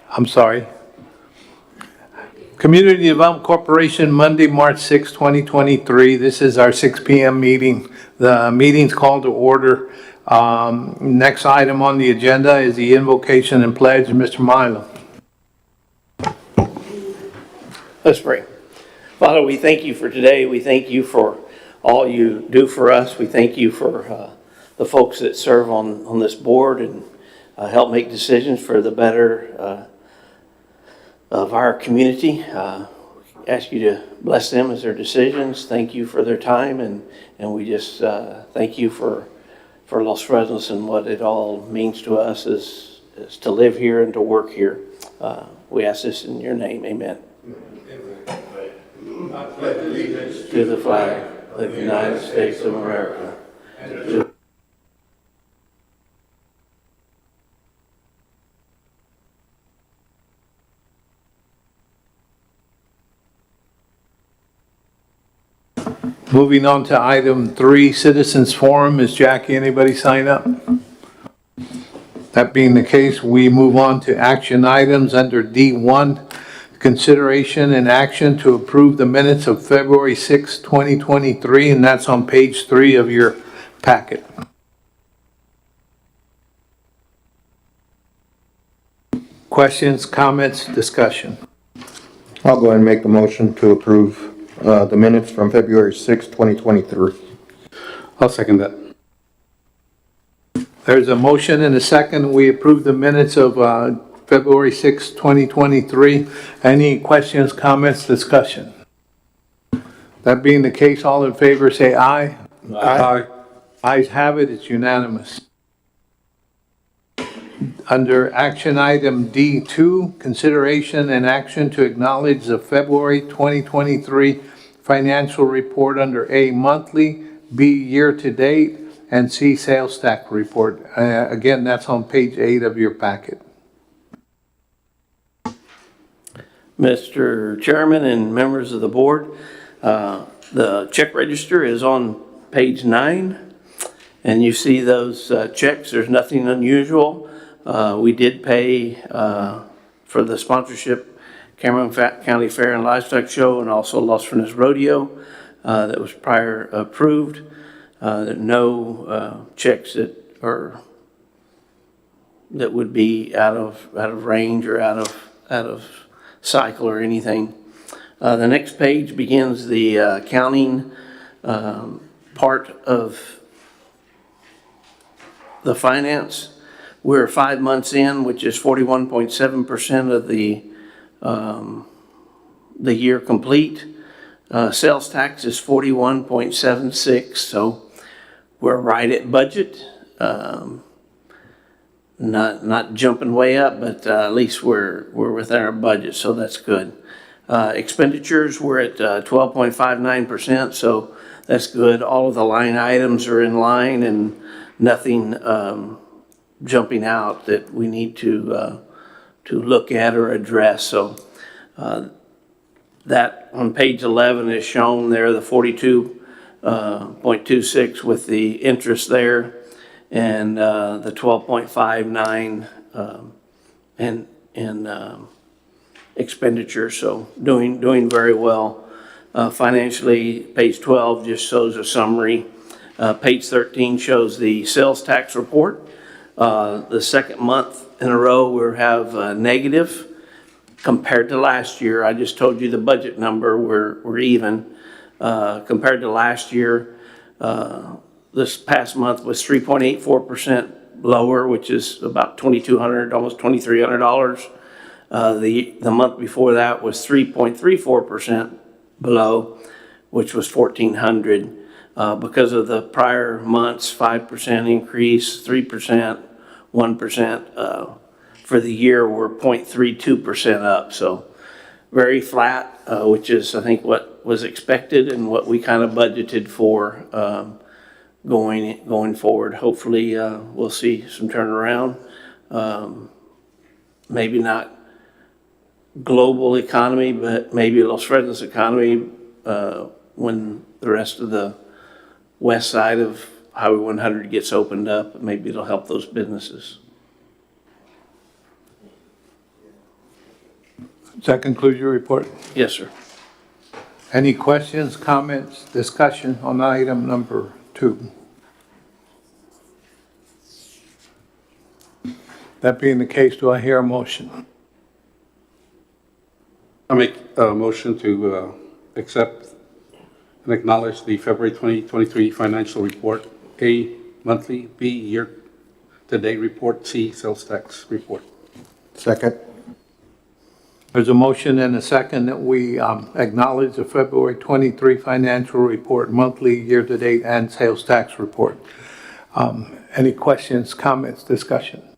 I'm sorry. Community Development Corporation, Monday, March 6, 2023. This is our 6 p.m. meeting. The meeting's called to order. Next item on the agenda is the invocation and pledge. Mr. Milo. Let's pray. Father, we thank you for today. We thank you for all you do for us. We thank you for the folks that serve on this board and help make decisions for the better of our community. Ask you to bless them as their decisions. Thank you for their time, and we just thank you for Los Fresnos and what it all means to us is to live here and to work here. We ask this in your name. Amen. I pledge allegiance to the flag of the United States of America. Moving on to item 3, Citizens Forum. Is Jackie, anybody sign up? That being the case, we move on to action items under D1. Consideration and action to approve the minutes of February 6, 2023, and that's on page 3 of your packet. Questions, comments, discussion? I'll go ahead and make the motion to approve the minutes from February 6, 2023. I'll second that. There's a motion and a second. We approve the minutes of February 6, 2023. Any questions, comments, discussion? That being the case, all in favor say aye. Aye. Ayes have it, it's unanimous. Under action item D2, consideration and action to acknowledge the February 2023 financial report under A, monthly, B, year-to-date, and C, sales tax report. Again, that's on page 8 of your packet. Mr. Chairman and members of the board, the check register is on page 9, and you see those checks. There's nothing unusual. We did pay for the sponsorship Cameron County Fair and Livestock Show and also Los Fresnos Rodeo that was prior approved. There are no checks that would be out of range or out of cycle or anything. The next page begins the accounting part of the finance. We're 5 months in, which is 41.7% of the year complete. Sales tax is 41.76, so we're right at budget. Not jumping way up, but at least we're within our budget, so that's good. Expenditures, we're at 12.59%, so that's good. All of the line items are in line and nothing jumping out that we need to look at or address. So that on page 11 is shown there, the 42.26 with the interest there, and the 12.59 in expenditure. So doing very well financially. Page 12 just shows a summary. Page 13 shows the sales tax report. The second month in a row we have negative compared to last year. I just told you the budget number, we're even. Compared to last year, this past month was 3.84% lower, which is about $2,200, almost $2,300. The month before that was 3.34% below, which was $1,400. Because of the prior months, 5% increase, 3%, 1%. For the year, we're 0.32% up. So very flat, which is, I think, what was expected and what we kind of budgeted for going forward. Hopefully, we'll see some turnaround. Maybe not global economy, but maybe Los Fresnos economy when the rest of the west side of Highway 100 gets opened up. Maybe it'll help those businesses. Does that conclude your report? Yes, sir. Any questions, comments, discussion on item number 2? That being the case, do I hear a motion? I make a motion to accept and acknowledge the February 2023 financial report, A, monthly, B, year-to-date report, C, sales tax report. Second. There's a motion and a second that we acknowledge the February 23 financial report, monthly, year-to-date, and sales tax report. Any questions, comments, discussion?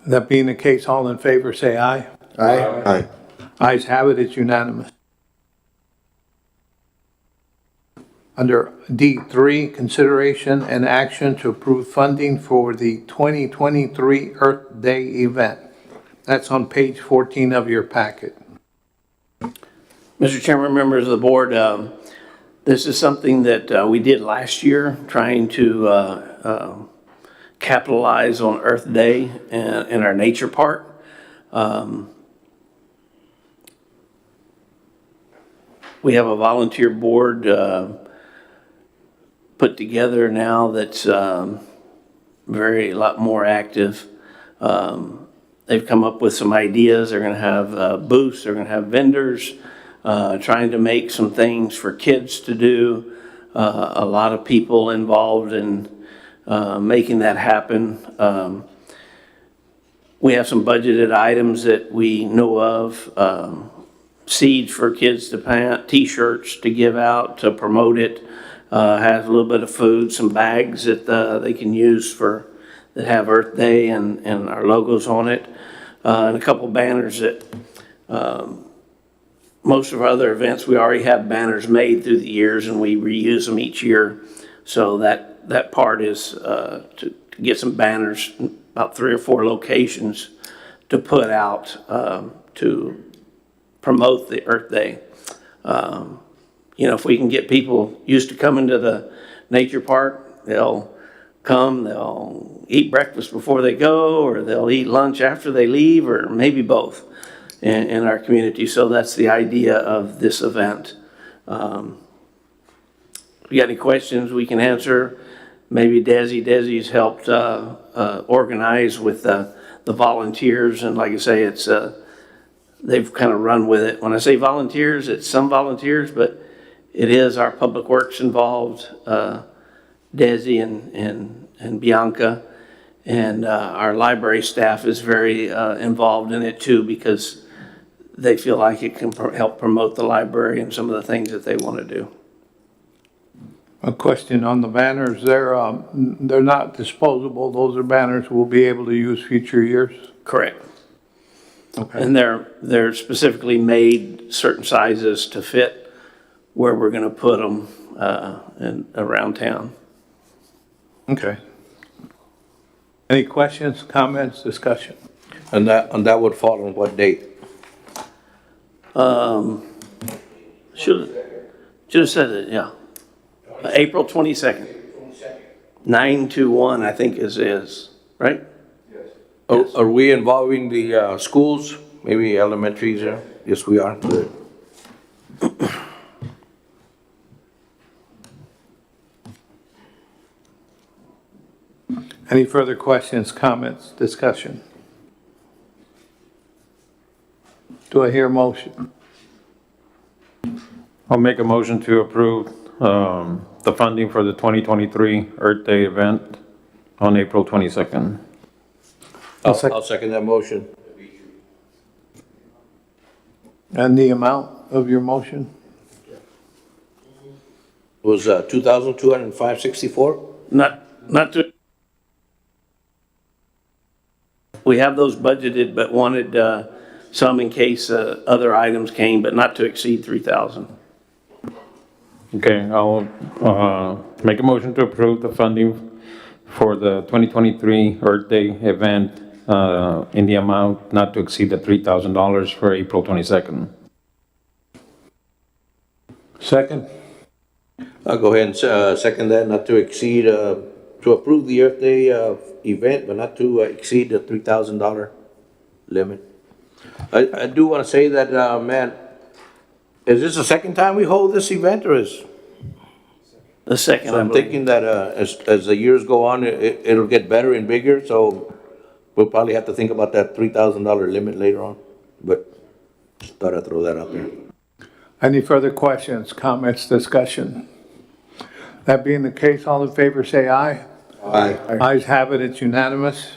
That being the case, all in favor say aye. Aye. Ayes have it, it's unanimous. Under D3, consideration and action to approve funding for the 2023 Earth Day event. That's on page 14 of your packet. Mr. Chairman, members of the board, this is something that we did last year, trying to capitalize on Earth Day in our nature park. We have a volunteer board put together now that's a lot more active. They've come up with some ideas. They're going to have booths. They're going to have vendors, trying to make some things for kids to do. A lot of people involved in making that happen. We have some budgeted items that we know of. Seeds for kids to plant, T-shirts to give out to promote it. Has a little bit of food, some bags that they can use that have Earth Day and our logos on it, and a couple banners that most of our other events, we already have banners made through the years and we reuse them each year. So that part is to get some banners, about 3 or 4 locations to put out to promote the Earth Day. If we can get people used to coming to the nature park, they'll come, they'll eat breakfast before they go, or they'll eat lunch after they leave, or maybe both in our community. So that's the idea of this event. If you got any questions we can answer, maybe Desi's helped organize with the volunteers, and like I say, it's they've kind of run with it. When I say volunteers, it's some volunteers, but it is our public works involved, Desi and Bianca, and our library staff is very involved in it too, because they feel like it can help promote the library and some of the things that they want to do. A question on the banners, they're not disposable. Those are banners we'll be able to use future years? Correct. Okay. And they're specifically made certain sizes to fit where we're going to put them around town. Okay. Any questions, comments, discussion? And that would fall on what date? Should have said it, yeah. April 22nd. 9 to 1, I think is right? Are we involving the schools, maybe elementaries there? Yes, we are. Good. Any further questions, comments, discussion? Do I hear a motion? I'll make a motion to approve the funding for the 2023 Earth Day event on April 22nd. I'll second that motion. And the amount of your motion? It was $2,205.64? Not to. We have those budgeted, but wanted some in case other items came, but not to exceed 3,000. Okay, I'll make a motion to approve the funding for the 2023 Earth Day event in the amount not to exceed the $3,000 for April 22nd. Second? I'll go ahead and second that, not to exceed, to approve the Earth Day event, but not to exceed the $3,000 limit. I do want to say that, man, is this the second time we hold this event, or is? The second, So I I'm believe. thinking that, as the years go on, it'll get better and bigger, so we'll probably have to think about that $3,000 limit later on. But just thought I'd throw that out there. Any further questions, comments, discussion? That being the case, all in favor say aye. Aye. Ayes have it, it's unanimous.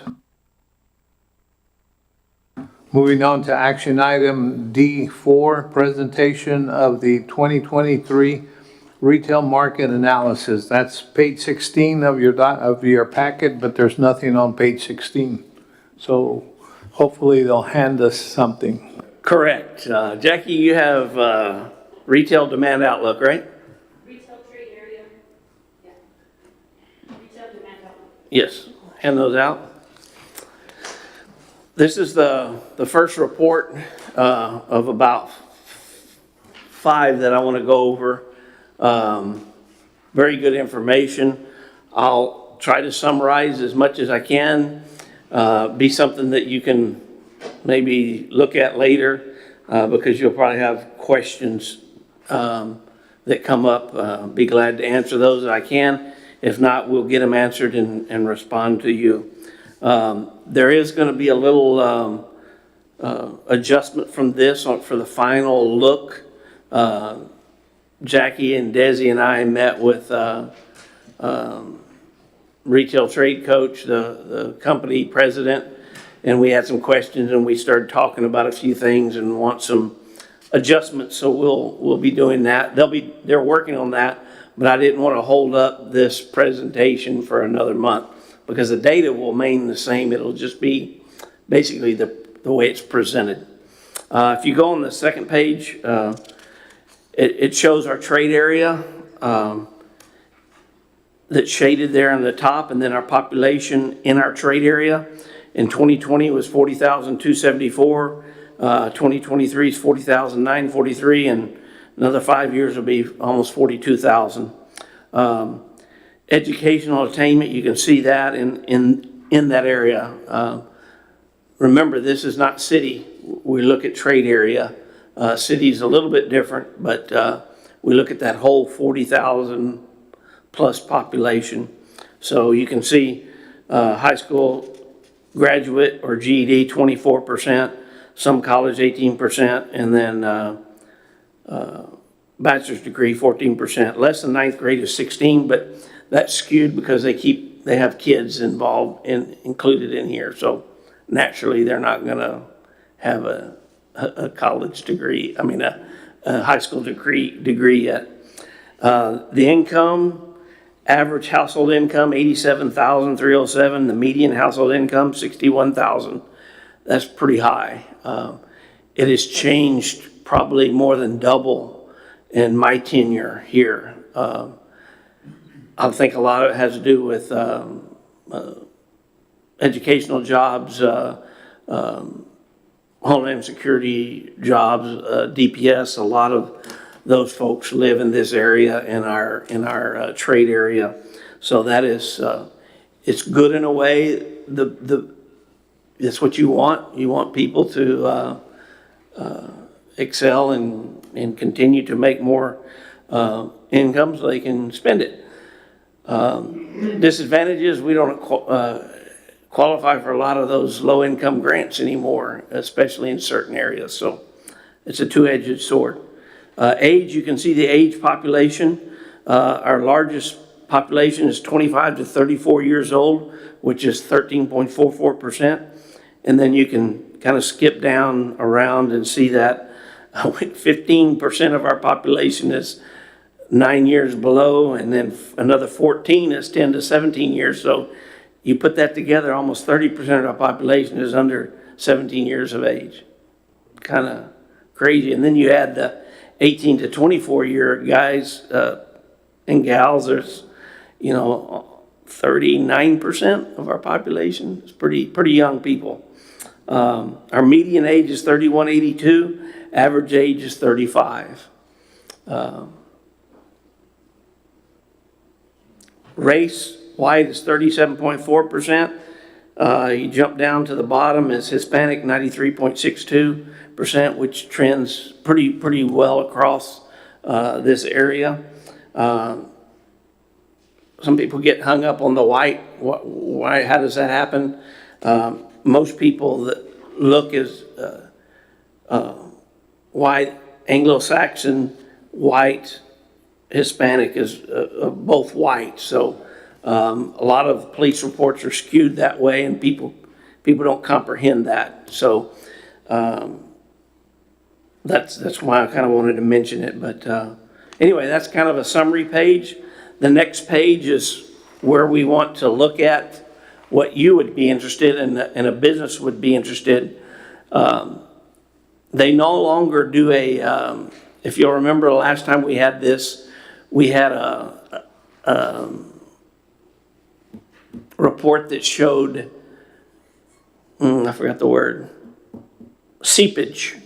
Moving on to action item D4, presentation of the 2023 retail market analysis. That's page 16 of your packet, but there's nothing on page 16. So hopefully they'll hand us something. Correct. Jackie, you have retail demand outlook, right? Retail trade area, yeah. Retail demand outlook. Yes. Hand those out. This is the first report of about 5 that I want to go over. Very good information. I'll try to summarize as much as I can, be something that you can maybe look at later, because you'll probably have questions that come up. Be glad to answer those that I can. If not, we'll get them answered and respond to you. There is going to be a little adjustment from this for the final look. Jackie and Desi and I met with retail trade coach, the company president, and we had some questions, and we started talking about a few things and want some adjustments. So we'll be doing that. They're working on that, but I didn't want to hold up this presentation for another month because the data will remain the same. It'll just be basically the way it's presented. If you go on the second page, it shows our trade area that's shaded there on the top, and then our population in our trade area. In 2020 was 40,274. 2023 is 40,943, and another 5 years will be almost 42,000. Educational attainment, you can see that in that area. Remember, this is not city. We look at trade area. City is a little bit different, but we look at that whole 40,000 plus population. So you can see high school graduate or GED 24%, some college 18%, and then bachelor's degree 14%. Less than ninth grade is 16, but that's skewed because they have kids included in here. So naturally, they're not going to have a college degree. I mean, a high school degree yet. The income, average household income, $87,307. The median household income, $61,000. That's pretty high. It has changed probably more than double in my tenure here. I think a lot of it has to do with educational jobs, Homeland Security jobs, DPS. A lot of those folks live in this area, in our trade area. So that is, it's good in a way. That's what you want. You want people to excel and continue to make more income so they can spend it. Disadvantages, we don't qualify for a lot of those low-income grants anymore, especially in certain areas. So it's a two-edged sword. Age, you can see the age population. Our largest population is 25 to 34 years old, which is 13.44%. And then you can kind of skip down around and see that 15% of our population is 9 years below, and then another 14 is 10 to 17 years. So you put that together, almost 30% of our population is under 17 years of age. Kind of crazy. And then you add the 18 to 24 year guys and gals. There's, 39% of our population. It's pretty young people. Our median age is 31.82. Average age is 35. Race, white is 37.4%. You jump down to the bottom is Hispanic, 93.62%, which trends pretty well across this area. Some people get hung up on the white. Why? How does that happen? Most people that look as white, Anglo-Saxon, white, Hispanic is both white. So a lot of police reports are skewed that way, and people don't comprehend that. So that's why I kind of wanted to mention it. But anyway, that's kind of a summary page. The next page is where we want to look at what you would be interested in and a business would be interested. They no longer do if you'll remember the last time we had this, we had a report that showed, I forgot the word, slippage,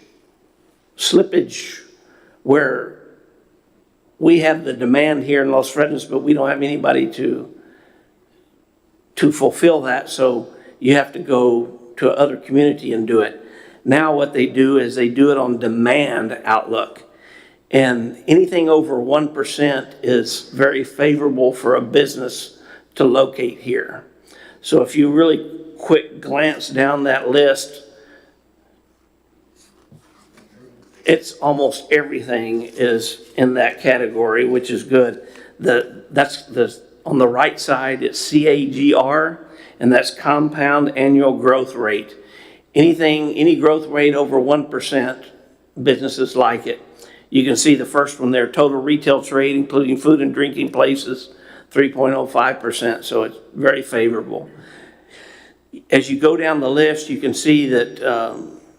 where we have the demand here in Los Fresnos, but we don't have anybody to fulfill that. So you have to go to another community and do it. Now what they do is they do it on demand outlook. And anything over 1% is very favorable for a business to locate here. So if you really quick glance down that list, it's almost everything is in that category, which is good. On the right side, it's CAGR, and that's compound annual growth rate. Any growth rate over 1%, businesses like it. You can see the first one there, total retail trade, including food and drinking places, 3.05%, so it's very favorable. As you go down the list, you can see that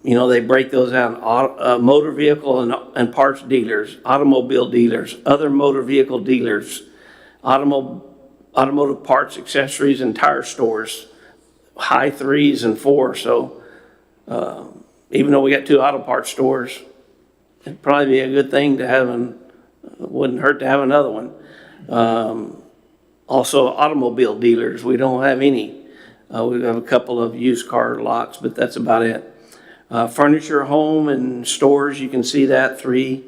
they break those out, motor vehicle and parts dealers, automobile dealers, other motor vehicle dealers, automotive parts, accessories, and tire stores, high 3s and 4. So even though we got 2 auto parts stores, it'd probably be a good thing to have, wouldn't hurt to have another one. Also, automobile dealers, we don't have any. We have a couple of used car lots, but that's about it. Furniture, home, and stores, you can see that, 3.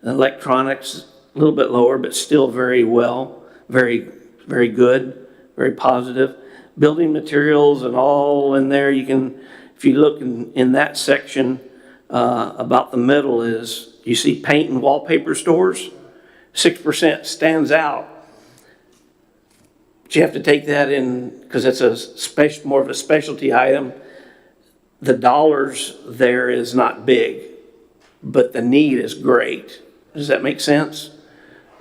Electronics, a little bit lower, but still very well, very, very good, very positive. Building materials and all in there, you can, if you look in that section, about the middle is, you see paint and wallpaper stores, 6% stands out. But you have to take that in, because it's more of a specialty item. The dollars there is not big, but the need is great. Does that make sense?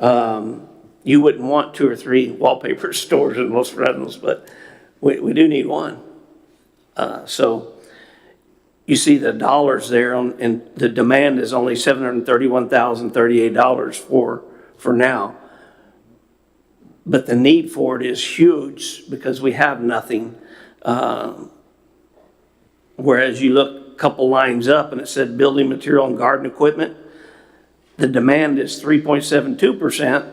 You wouldn't want 2 or 3 wallpaper stores in Los Fresnos, but we do need one. So you see the dollars there, and the demand is only $731,038 for now. But the need for it is huge because we have nothing. Whereas you look a couple lines up and it said building material and garden equipment, the demand is 3.72%,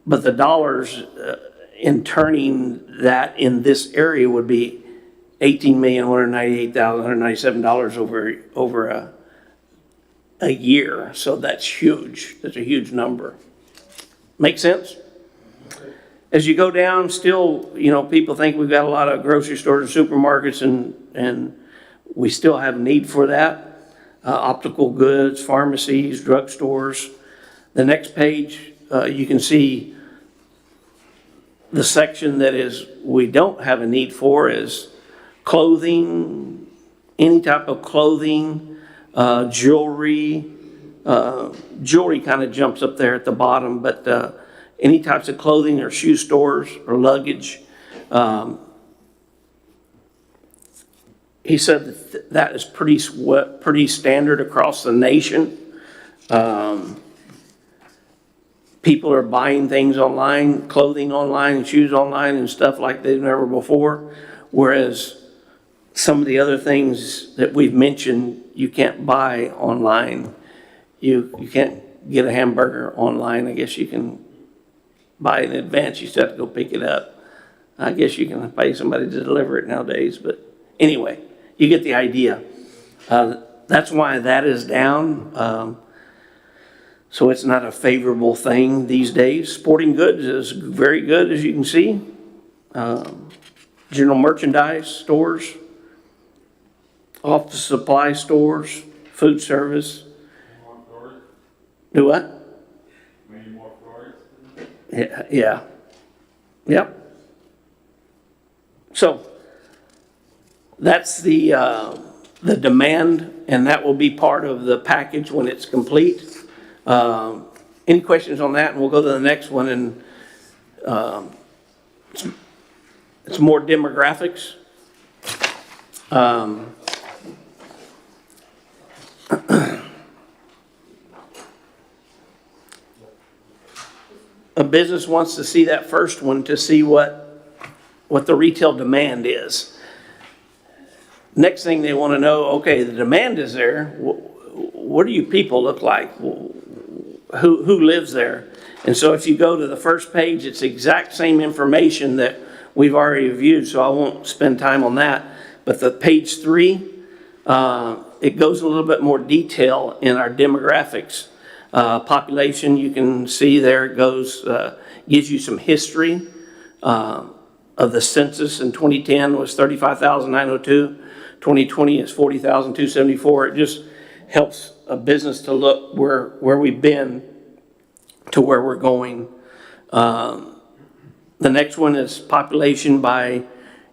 but the dollars in turning that in this area would be $18,198,197 over a year. So that's huge. That's a huge number. Make sense? As you go down, still, people think we've got a lot of grocery stores and supermarkets, and we still have a need for that. Optical goods, pharmacies, drugstores. The next page, you can see the section that we don't have a need for is clothing, any type of clothing, jewelry. Jewelry kind of jumps up there at the bottom, but any types of clothing or shoe stores or luggage. He said that is pretty standard across the nation. People are buying things online, clothing online, and shoes online and stuff like they've never before. Whereas some of the other things that we've mentioned, you can't buy online. You can't get a hamburger online. I guess you can buy in advance. You still have to go pick it up. I guess you can pay somebody to deliver it nowadays, but anyway, you get the idea. That's why that is down. So it's not a favorable thing these days. Sporting goods is very good, as you can see. General merchandise stores, office supply stores, food service. Do what? Maybe more floors? Yeah. Yep. So that's the demand, and that will be part of the package when it's complete. Any questions on that? And we'll go to the next one, and it's more demographics. A business wants to see that first one to see what the retail demand is. Next thing they want to know, okay, the demand is there. What do you people look like? Who lives there? And so if you go to the first page, it's the exact same information that we've already reviewed, so I won't spend time on that. But the page 3, it goes a little bit more detail in our demographics. Population, you can see there it goes, gives you some history of the census. In 2010 was 35,902. 2020 is 40,274. It just helps a business to look where we've been to where we're going. The next one is population by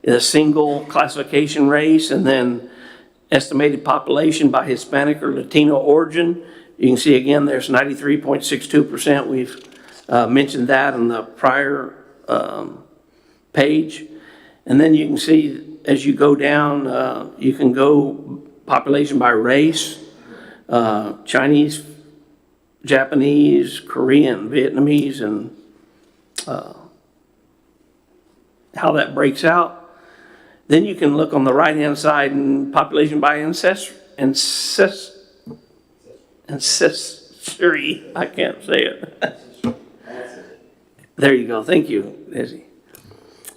a single classification race, and then estimated population by Hispanic or Latino origin. You can see again there's 93.62%. We've mentioned that in the prior page. And then you can see as you go down, you can go population by race, Chinese, Japanese, Korean, Vietnamese, and how that breaks out. Then you can look on the right-hand side and population by ancestry. I can't say it. There you go. Thank you, Izzy.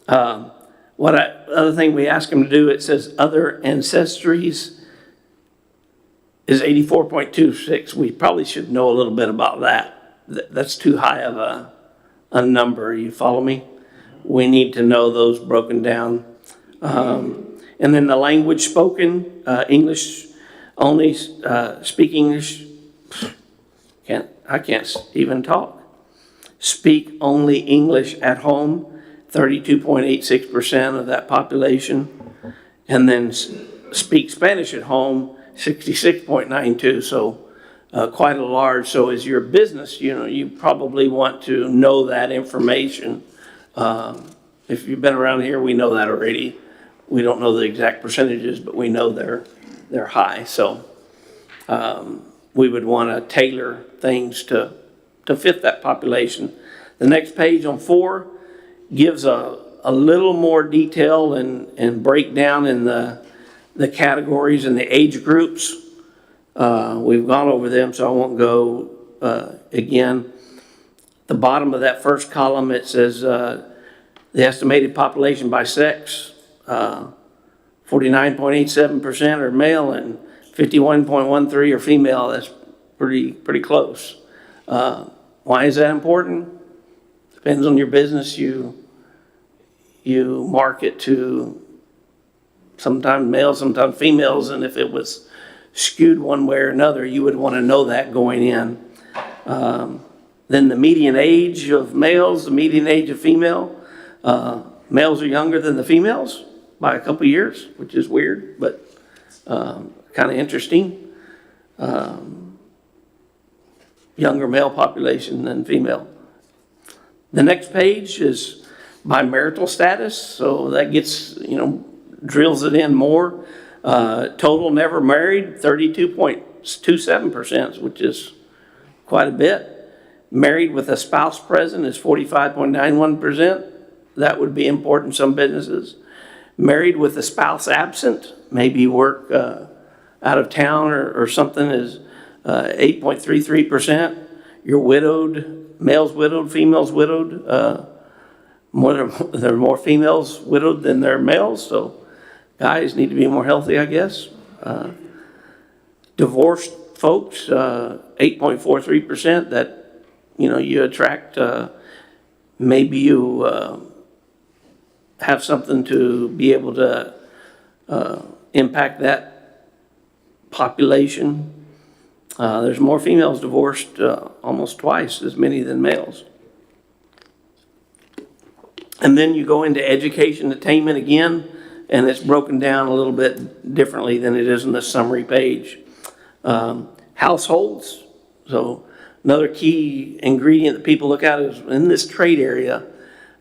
Other thing we ask them to do, it says other ancestries is 84.26. We probably should know a little bit about that. That's too high of a number. You follow me? We need to know those broken down. And then the language spoken, English only, speak English. I can't even talk. Speak only English at home, 32.86% of that population. And then speak Spanish at home, 66.92. So quite a large. So as your business, you probably want to know that information. If you've been around here, we know that already. We don't know the exact percentages, but we know they're high. So we would want to tailor things to fit that population. The next page on 4 gives a little more detail and breakdown in the categories and the age groups. We've gone over them, so I won't go again. The bottom of that first column, it says the estimated population by sex, 49.87% are male and 51.13% are female. That's pretty close. Why is that important? Depends on your business. You market to sometimes males, sometimes females, and if it was skewed one way or another, you would want to know that going in. Then the median age of males, the median age of female. Males are younger than the females by a couple years, which is weird, but kind of interesting. Younger male population than female. The next page is by marital status, so that gets, drills it in more. Total never married, 32.27%, which is quite a bit. Married with a spouse present is 45.91%. That would be important in some businesses. Married with a spouse absent, maybe you work out of town or something, is 8.33%. You're widowed, male's widowed, female's widowed, there are more females widowed than there are males, so guys need to be more healthy, I guess. Divorced folks, 8.43%, that, you attract, maybe you have something to be able to impact that population. There's more females divorced, almost twice as many than males. And then you go into education attainment again, and it's broken down a little bit differently than it is in the summary page. Households, so another key ingredient that people look at is in this trade area,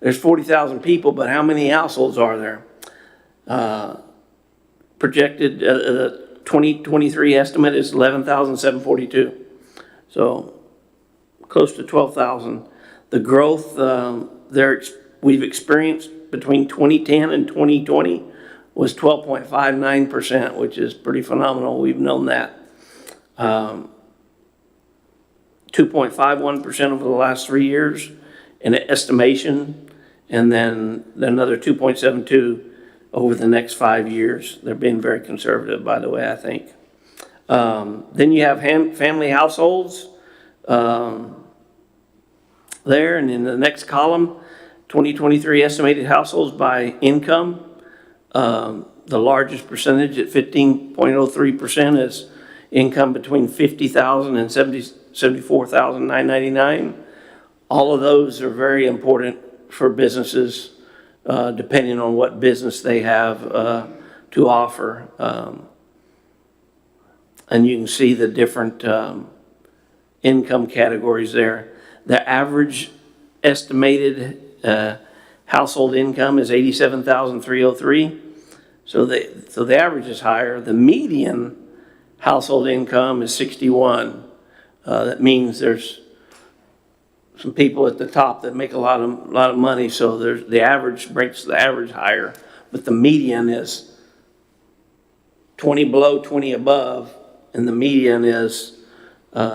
there's 40,000 people, but how many households are there? Projected 2023 estimate is 11,742. So close to 12,000. The growth we've experienced between 2010 and 2020 was 12.59%, which is pretty phenomenal. We've known that. 2.51% over the last 3 years in estimation, and then another 2.72 over the next 5 years. They're being very conservative, by the way, I think. Then you have family households there, and in the next column, 2023 estimated households by income. The largest percentage at 15.03% is income between $50,000 and $74,999. All of those are very important for businesses, depending on what business they have to offer. And you can see the different income categories there. The average estimated household income is $87,303. So the average is higher. The median household income is 61. That means there's some people at the top that make a lot of money. So the average breaks the average higher, but the median is 20 below, 20 above, and the median is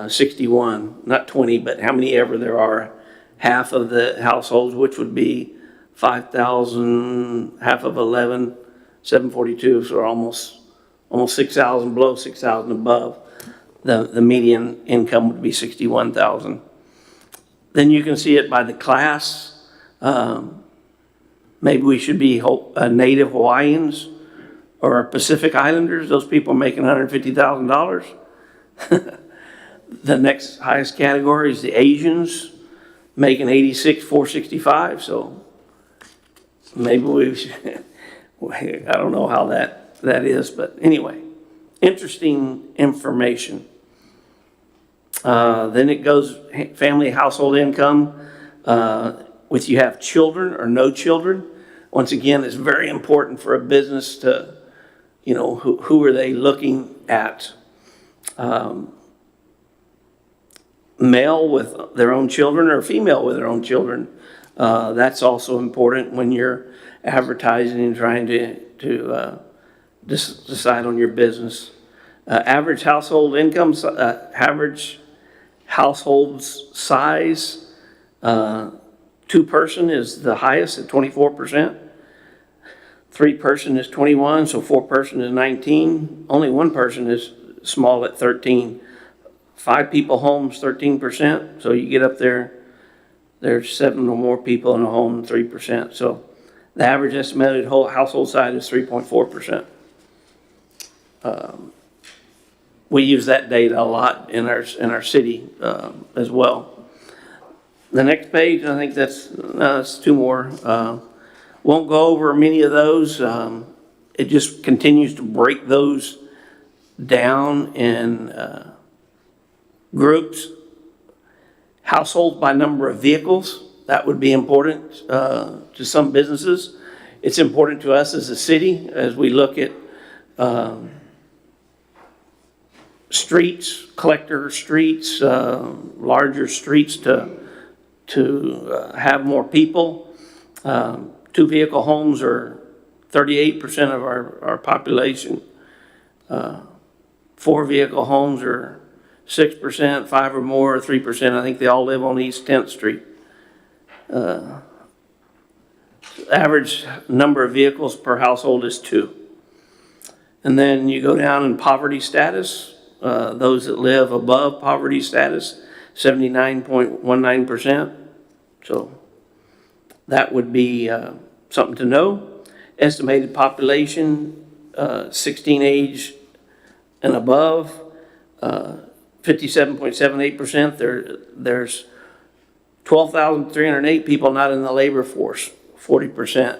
61. Not 20, but how many ever there are. Half of the households, which would be 5,000, half of 11, 742, so almost 6,000 below, 6,000 above. The median income would be 61,000. Then you can see it by the class. Maybe we should be native Hawaiians or Pacific Islanders. Those people are making $150,000. The next highest category is the Asians, making $86,465. So maybe we should, I don't know how that is, but anyway, interesting information. Then it goes family household income, with you have children or no children. Once again, it's very important for a business to, who are they looking at? Male with their own children or female with their own children. That's also important when you're advertising and trying to decide on your business. Average household income, average household size, 2-person is the highest at 24%. 3-person is 21, so 4-person is 19. Only 1-person is small at 13. 5-people homes, 13%. So you get up there, there's 7 or more people in a home, 3%. So the average estimated whole household size is 3.4%. We use that data a lot in our city as well. The next page, I think that's 2 more. Won't go over many of those. It just continues to break those down in groups. Households by number of vehicles, that would be important to some businesses. It's important to us as a city as we look at streets, collector streets, larger streets to have more people. 2-vehicle homes are 38% of our population. 4-vehicle homes are 6%, 5 or more, 3%. I think they all live on East 10th Street. average number of vehicles per household is 2. And then you go down in poverty status, those that live above poverty status, 79.19%. So that would be something to know. Estimated population, 16 age and above, 57.78%. There's 12,308 people not in the labor force, 40%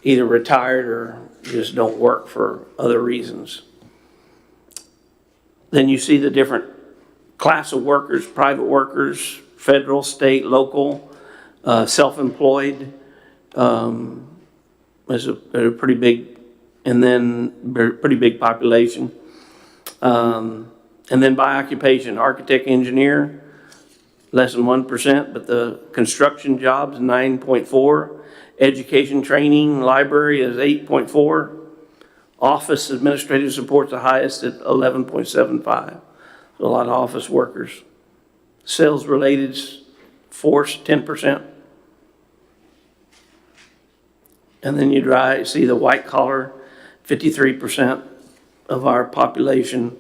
either retired or just don't work for other reasons. Then you see the different class of workers: private workers, federal, state, local, self-employed, is a pretty big, and then pretty big population. And then by occupation, architect, engineer, less than 1%, but the construction jobs, 9.4. Education, training, library is 8.4. Office administrative support the highest at 11.75. So a lot of office workers. Sales related force, 10%. And then you see the white collar, 53% of our population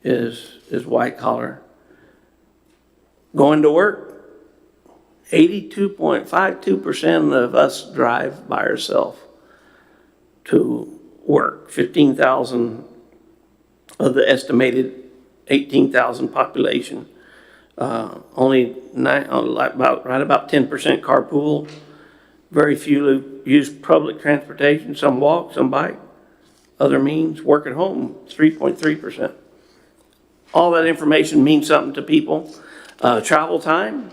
is white collar. Going to work, 82.52% of us drive by ourselves to work. 15,000 of the estimated 18,000 population. Only right about 10% carpool. Very few use public transportation. Some walk, some bike. Other means, work at home, 3.3%. All that information means something to people. Travel time,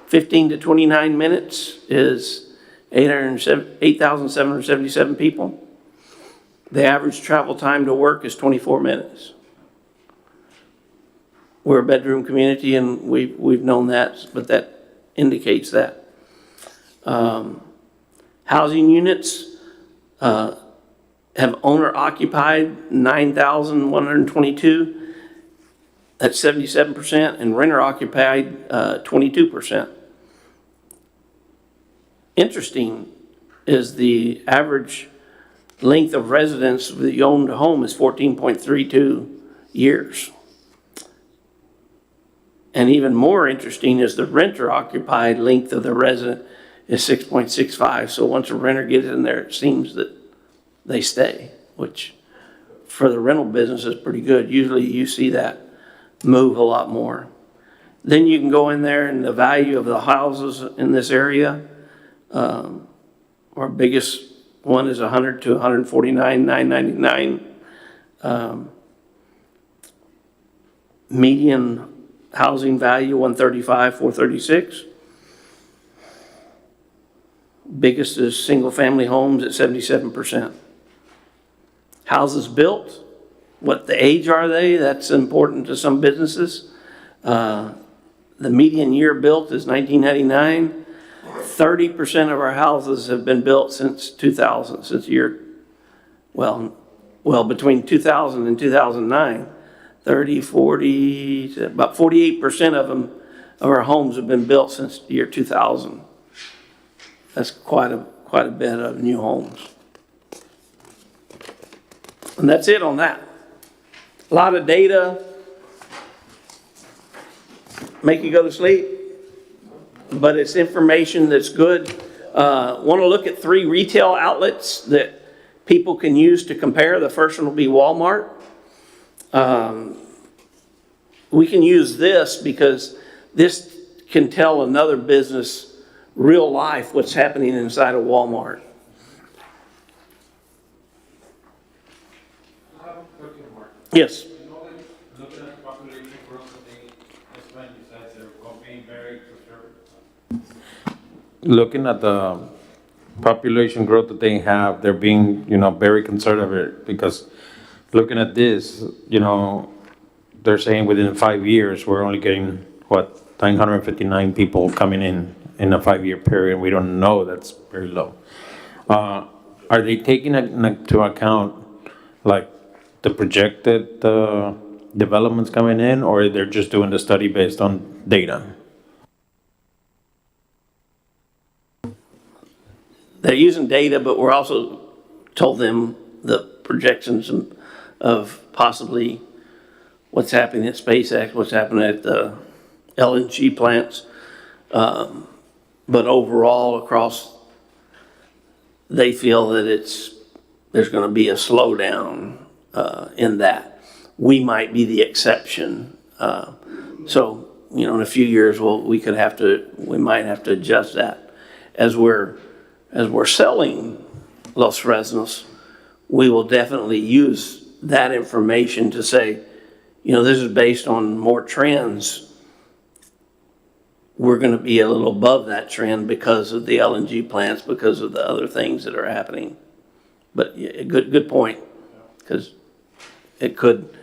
15 to 29 minutes is 8,777 people. The average travel time to work is 24 minutes. We're a bedroom community, and we've known that, but that indicates that. Housing units have owner-occupied 9,122. That's 77%, and renter-occupied 22%. Interesting is the average length of residence of the owned home is 14.32 years. And even more interesting is the renter-occupied length of the resident is 6.65. So once a renter gets in there, it seems that they stay, which for the rental business is pretty good. Usually you see that move a lot more. Then you can go in there and the value of the houses in this area. Our biggest one is 100 to 149,999. Median housing value 135,436. Biggest is single family homes at 77%. Houses built, what the age are they? That's important to some businesses. The median year built is 1999. 30% of our houses have been built since 2000, between 2000 and 2009. 30, 40, about 48% of them, of our homes have been built since the year 2000. That's quite a bit of new homes. And that's it on that. A lot of data, make you go to sleep, but it's information that's good. Want to look at 3 retail outlets that people can use to compare. The first one will be Walmart. We can use this because this can tell another business real life what's happening inside of Walmart. Yes. Looking at the population growth that they explained, you said they're being very conservative. Looking at the population growth that they have, they're being, very conservative because looking at this, they're saying within 5 years, we're only getting, 959 people coming in a 5-year period. We don't know, that's very low. Are they taking into account, the projected developments coming in, or they're just doing the study based on data? they're using data, but we're also told them the projections of possibly what's happening at SpaceX, what's happening at the LNG plants. But overall, across, they feel that there's going to be a slowdown in that. We might be the exception. So, in a few years, we might have to adjust that. As we're selling Los Fresnos, we will definitely use that information to say, this is based on more trends. We're going to be a little above that trend because of the LNG plants, because of the other things that are happening. But yeah, good point, because it could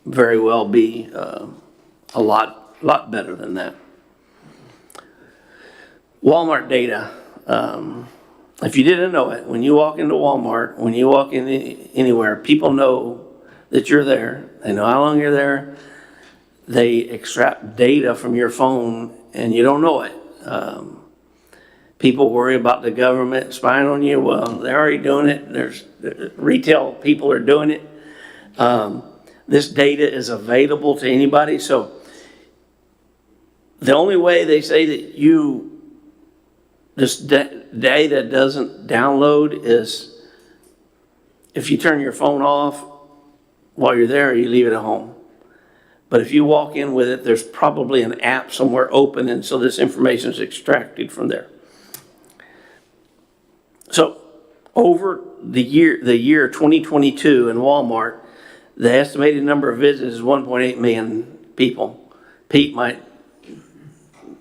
very well be a lot better than that. Walmart data. If you didn't know it, when you walk into Walmart, when you walk in anywhere, people know that you're there. They know how long you're there. They extract data from your phone and you don't know it. People worry about the government spying on you. Well, they're already doing it. Retail people are doing it. This data is available to anybody. So the only way they say that this data doesn't download is if you turn your phone off while you're there, or you leave it at home. But if you walk in with it, there's probably an app somewhere open, and so this information is extracted from there. So over the year 2022 in Walmart, the estimated number of visits is 1.8 million people. Pete might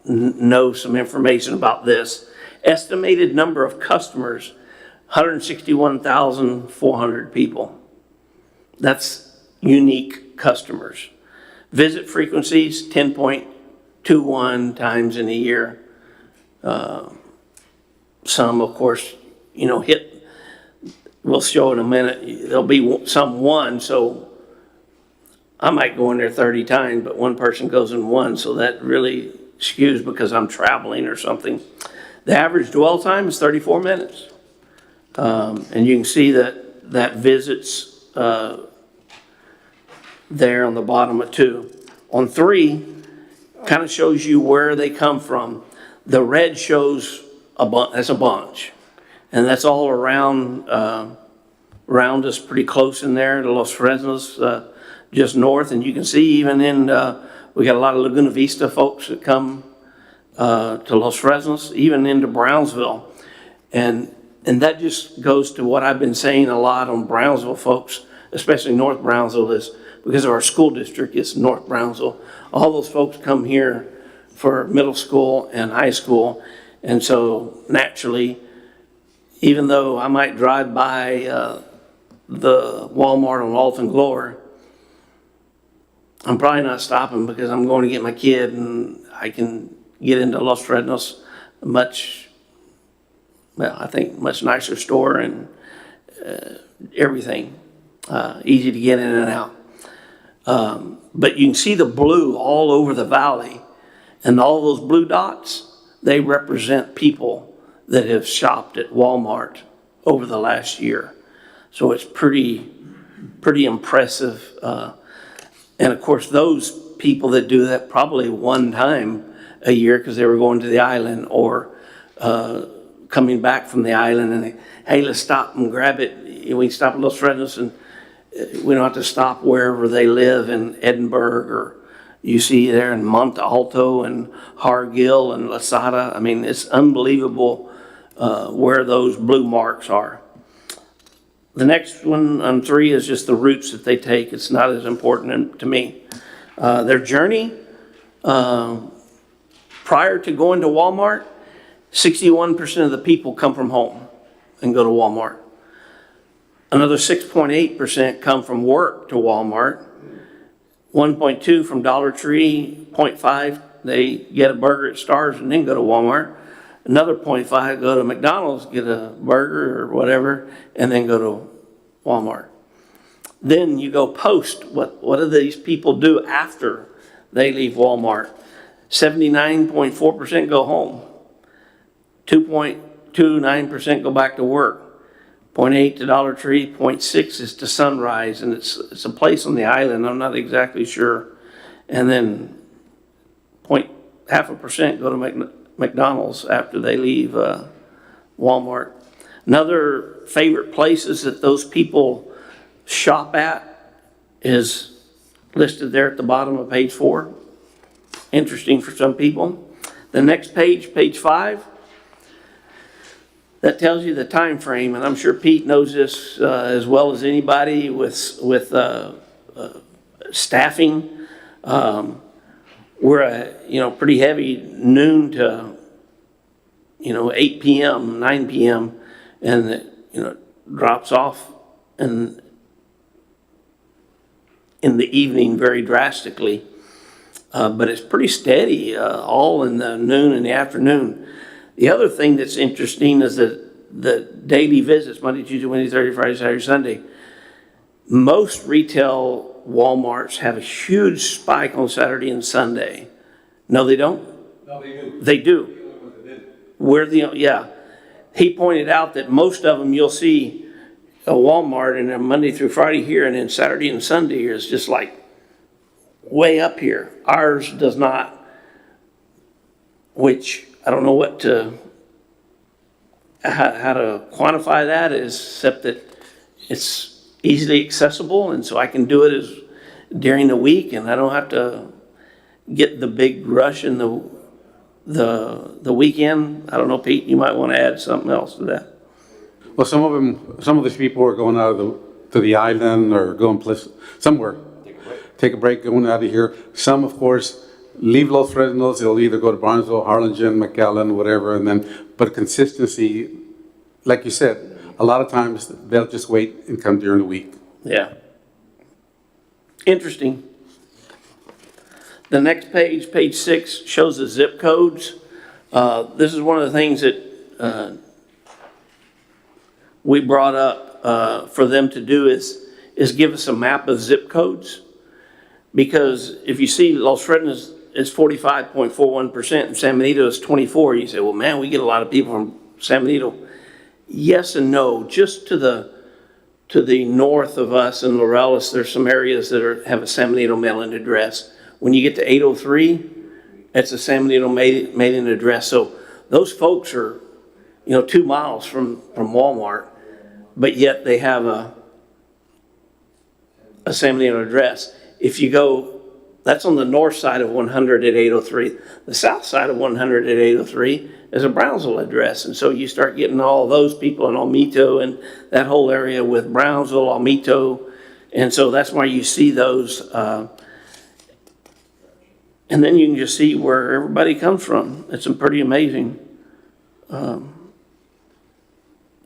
know some information about this. Estimated number of customers, 161,400 people. That's unique customers. Visit frequencies, 10.21 times in a year. Some, of course, hit, we'll show in a minute, there'll be some one, so I might go in there 30 times, but one person goes in one, so that really skews because I'm traveling or something. The average dwell time is 34 minutes. And you can see that visits there on the bottom of 2. On 3, kind of shows you where they come from. The red shows that's a bunch. And that's all around us, pretty close in there to Los Fresnos, just north. And you can see even we got a lot of Laguna Vista folks that come to Los Fresnos, even into Brownsville. And that just goes to what I've been saying a lot on Brownsville folks, especially North Brownsville, is because of our school district, it's North Brownsville. All those folks come here for middle school and high school. And so naturally, even though I might drive by the Walmart on Alton Glover, I'm probably not stopping because I'm going to get my kid and I can get into Los Fresnos I think much nicer store and everything. Easy to get in and out. But you can see the blue all over the valley, and all those blue dots, they represent people that have shopped at Walmart over the last year. So it's pretty impressive. And of course, those people that do that probably one time a year because they were going to the island or coming back from the island, and hey, let's stop and grab it. We can stop at Los Fresnos, and we don't have to stop wherever they live in Edinburgh, or you see there in Monte Alto and Hargill and Lasada. I mean, it's unbelievable where those blue marks are. The next one on 3 is just the routes that they take. It's not as important to me. Their journey, prior to going to Walmart, 61% of the people come from home and go to Walmart. Another 6.8% come from work to Walmart. 1.2 from Dollar Tree, 0.5 they get a burger at Stars and then go to Walmart. Another 0.5 go to McDonald's, get a burger or whatever, and then go to Walmart. Then you go post. What do these people do after they leave Walmart? 79.4% go home. 9% go back to work. 0.8 to Dollar Tree, 0.6 is to Sunrise, and it's a place on the island, I'm not exactly sure. And then 0.5% go to McDonald's after they leave Walmart. Another favorite places that those people shop at is listed there at the bottom of page 4. Interesting for some people. The next page, page 5, that tells you the time frame, and I'm sure Pete knows this as well as anybody with staffing. We're pretty heavy noon to 8 p.m., 9 p.m., and it drops off in the evening very drastically. But it's pretty steady all in the noon and the afternoon. The other thing that's interesting is that the daily visits, Monday, Tuesday, Wednesday, Thursday, Friday, Saturday, Sunday. Most retail Walmarts have a huge spike on Saturday and Sunday. No, they don't? No, they do. They do. Yeah. He pointed out that most of them you'll see a Walmart and a Monday through Friday here, and then Saturday and Sunday is just like way up here. Ours does not, which I don't know how to quantify that, except that it's easily accessible, and so I can do it during the week, and I don't have to get the big rush in the weekend. I don't know, Pete, you might want to add something else to that. Well, some of these people are going out to the island or going somewhere. Take a break, going out of here. Some, of course, leave Los Fresnos. They'll either go to Barnesville, Harlingen, McAllen, whatever, but consistency, like you said, a lot of times they'll just wait and come during the week. Yeah. Interesting. The next page, page 6, shows the zip codes. This is one of the things that we brought up for them to do is give us a map of zip codes. Because if you see Los Fresnos is 45.41% and San Benito is 24%, you say, well, man, we get a lot of people from San Benito. Yes and no. Just to the north of us in Laurellis, there's some areas that have a San Benito mailing address. When you get to 803, it's a San Benito mailing address. So those folks are, 2 miles from Walmart, but yet they have a San Benito address. If you go, that's on the north side of 100 at 803. The south side of 100 at 803 is a Brownsville address. And so you start getting all those people in Almito and that whole area with Brownsville, Almito. And so that's why you see those. And then you can just see where everybody comes from. It's pretty amazing. And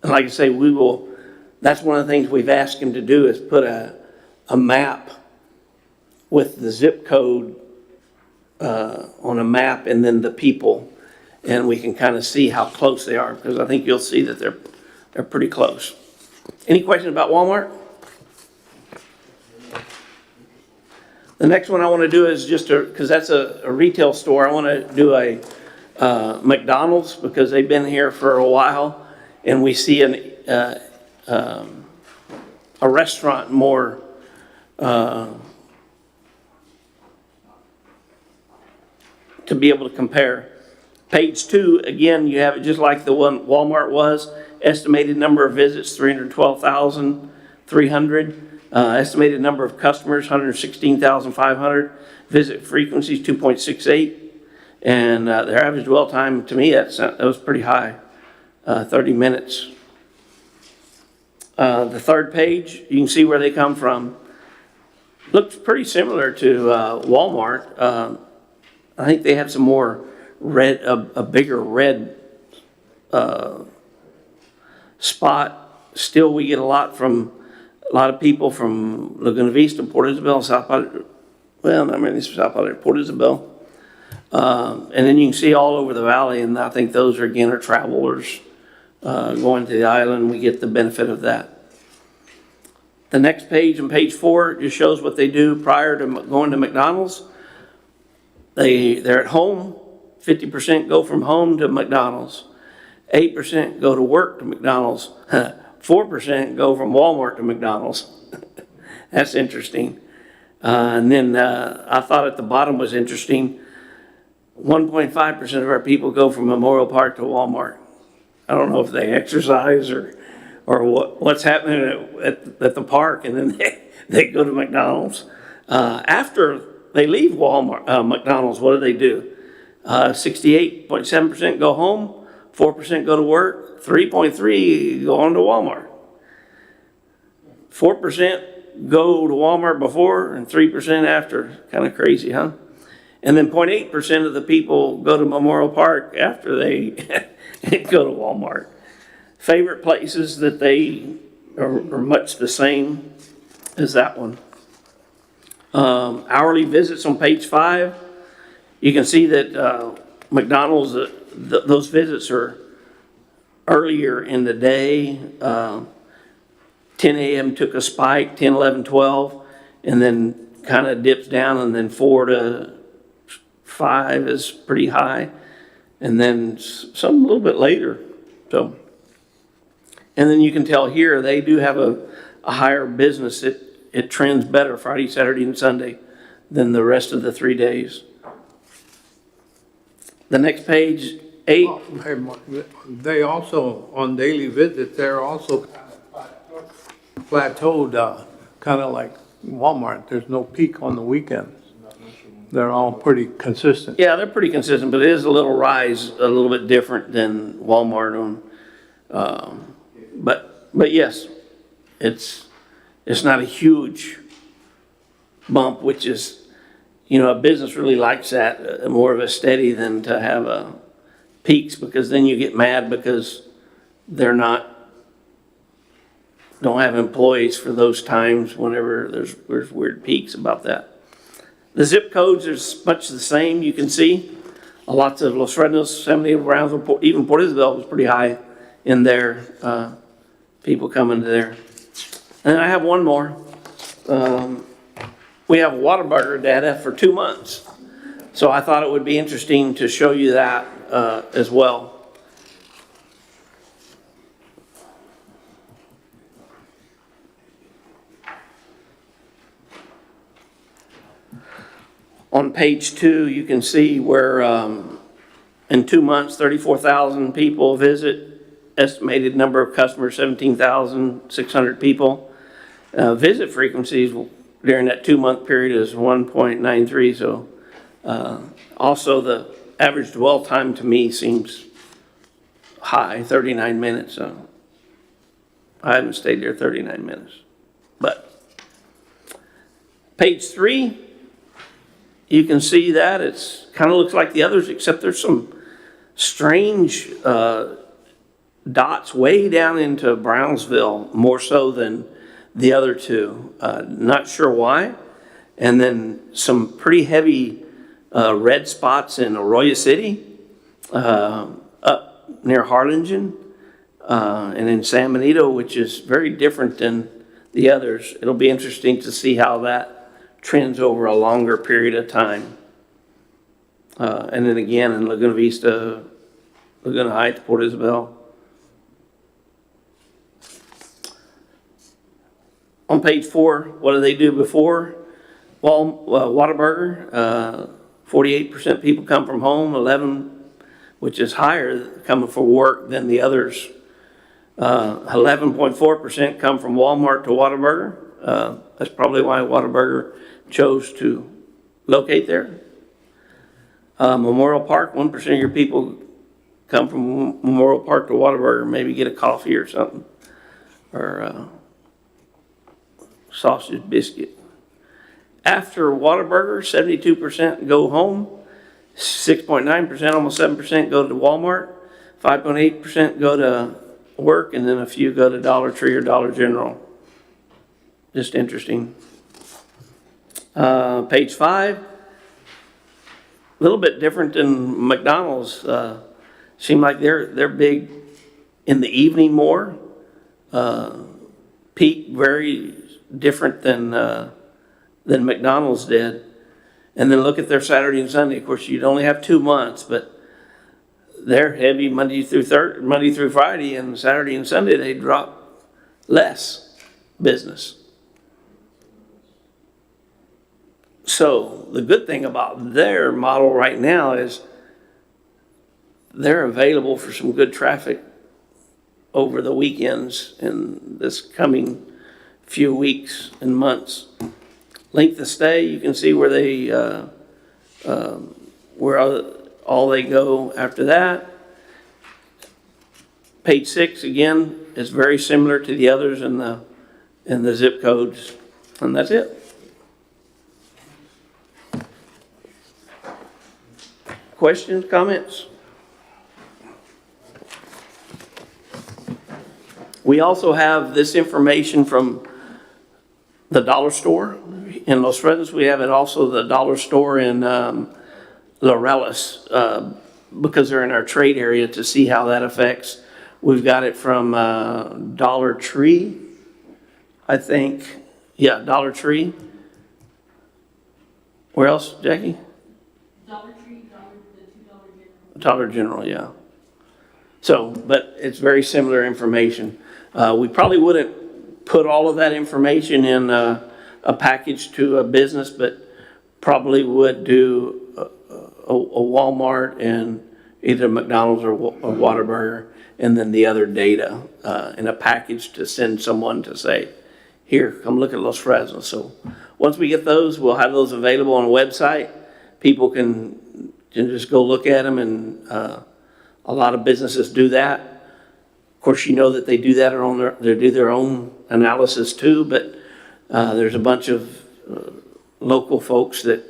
like I say, that's one of the things we've asked him to do is put a map with the zip code on a map and then the people, and we can kind of see how close they are, because I think you'll see that they're pretty close. Any questions about Walmart? The next one I want to do is because that's a retail store, I want to do a McDonald's, because they've been here for a while, and we see a restaurant more to be able to compare. Page 2, again, you have it just like the one Walmart was. Estimated number of visits, 312,300. Estimated number of customers, 116,500. Visit frequencies, 2.68. And their average dwell time, to me, that was pretty high, 30 minutes. The third page, you can see where they come from. Looks pretty similar to Walmart. I think they have some more red, a bigger red spot. Still, we get a lot of people from Laguna Vista, Port Isabel, South Padre, well, not really South Padre, Port Isabel. And then you can see all over the valley, and I think those are travelers going to the island. We get the benefit of that. The next page, on page 4, just shows what they do prior to going to McDonald's. They're at home. 50% go from home to McDonald's. 8% go to work to McDonald's. 4% go from Walmart to McDonald's. That's interesting. And then I thought at the bottom was interesting. 1.5% of our people go from Memorial Park to Walmart. I don't know if they exercise or what's happening at the park, and then they go to McDonald's. After they leave McDonald's, what do? 68.7% go home, 4% go to work, 3.3% go on to Walmart. 4% go to Walmart before and 3% after. Kind of crazy, huh? And then 0.8% of the people go to Memorial Park after they go to Walmart. Favorite places that they are much the same as that one. Hourly visits on page 5. You can see that McDonald's, those visits are earlier in the day. 10 a.m. took a spike, 10, 11, 12, and then kind of dips down, and then 4 to 5 is pretty high, and then some a little bit later. So, and then you can tell here they do have a higher business. It trends better Friday, Saturday, and Sunday than the rest of the 3 days. The next page, 8. They also, on daily visits, they're also kind of plateaued, kind of like Walmart. There's no peak on the weekends. They're all pretty consistent. Yeah, they're pretty consistent, but it is a little rise, a little bit different than Walmart on. But yes, it's not a huge bump, which is, a business really likes that, more of a steady than to have peaks, because then you get mad because don't have employees for those times whenever there's weird peaks about that. The zip codes are much the same. You can see lots of Los Renos, 70 Brownsville, even Port Isabel was pretty high in there. People coming to there. And I have one more. We have Whataburger data for 2 months. So I thought it would be interesting to show you that as well. On page 2, you can see where in 2 months, 34,000 people visit. Estimated number of customers, 17,600 people. Visit frequencies during that 2-month period is 1.93. So also the average dwell time to me seems high, 39 minutes. So I haven't stayed there 39 minutes. But page 3, you can see that it's kind of looks like the others, except there's some strange dots way down into Brownsville, more so than the other two. Not sure why. And then some pretty heavy red spots in Arroyo City, up near Harlingen, and in San Benito, which is very different than the others. It'll be interesting to see how that trends over a longer period of time. And then again in Laguna Vista, Laguna Heights, Port Isabel. On page 4, what do they do before? Well, Whataburger, 48% people come from home, 11, which is higher coming for work than the others. 11.4% come from Walmart to Whataburger. That's probably why Whataburger chose to locate there. Memorial Park, 1% of your people come from Memorial Park to Whataburger, maybe get a coffee or something, or sausage biscuit. After Whataburger, 72% go home, 6.9%, almost 7% go to Walmart, 5.8% go to work, and then a few go to Dollar Tree or Dollar General. Just interesting. Page 5, a little bit different than McDonald's. Seem like they're big in the evening more. Peak very different than McDonald's did. And then look at their Saturday and Sunday. Of course, you'd only have 2 months, but they're heavy Monday through Friday, and Saturday and Sunday, they drop less business. So the good thing about their model right now is they're available for some good traffic over the weekends in this coming few weeks and months. Length of stay, you can see where they, where all they go after that. Page 6, again, is very similar to the others in the zip codes, and that's it. Questions, comments? We also have this information from the dollar store in Los Fresnos. We have it also the dollar store in Laurellis, because they're in our trade area, to see how that affects. We've got it from Dollar Tree, I think. Yeah, Dollar Tree. Where else, Jackie? Dollar Tree, the $2 General. Dollar General, yeah. So, but it's very similar information. We probably wouldn't put all of that information in a package to a business, but probably would do a Walmart and either McDonald's or Whataburger, and then the other data in a package to send someone to say, here, come look at Los Fresnos. So once we get those, we'll have those available on a website. People can just go look at them, and a lot of businesses do that. Of course, you know that they do that they do their own analysis too, but there's a bunch of local folks that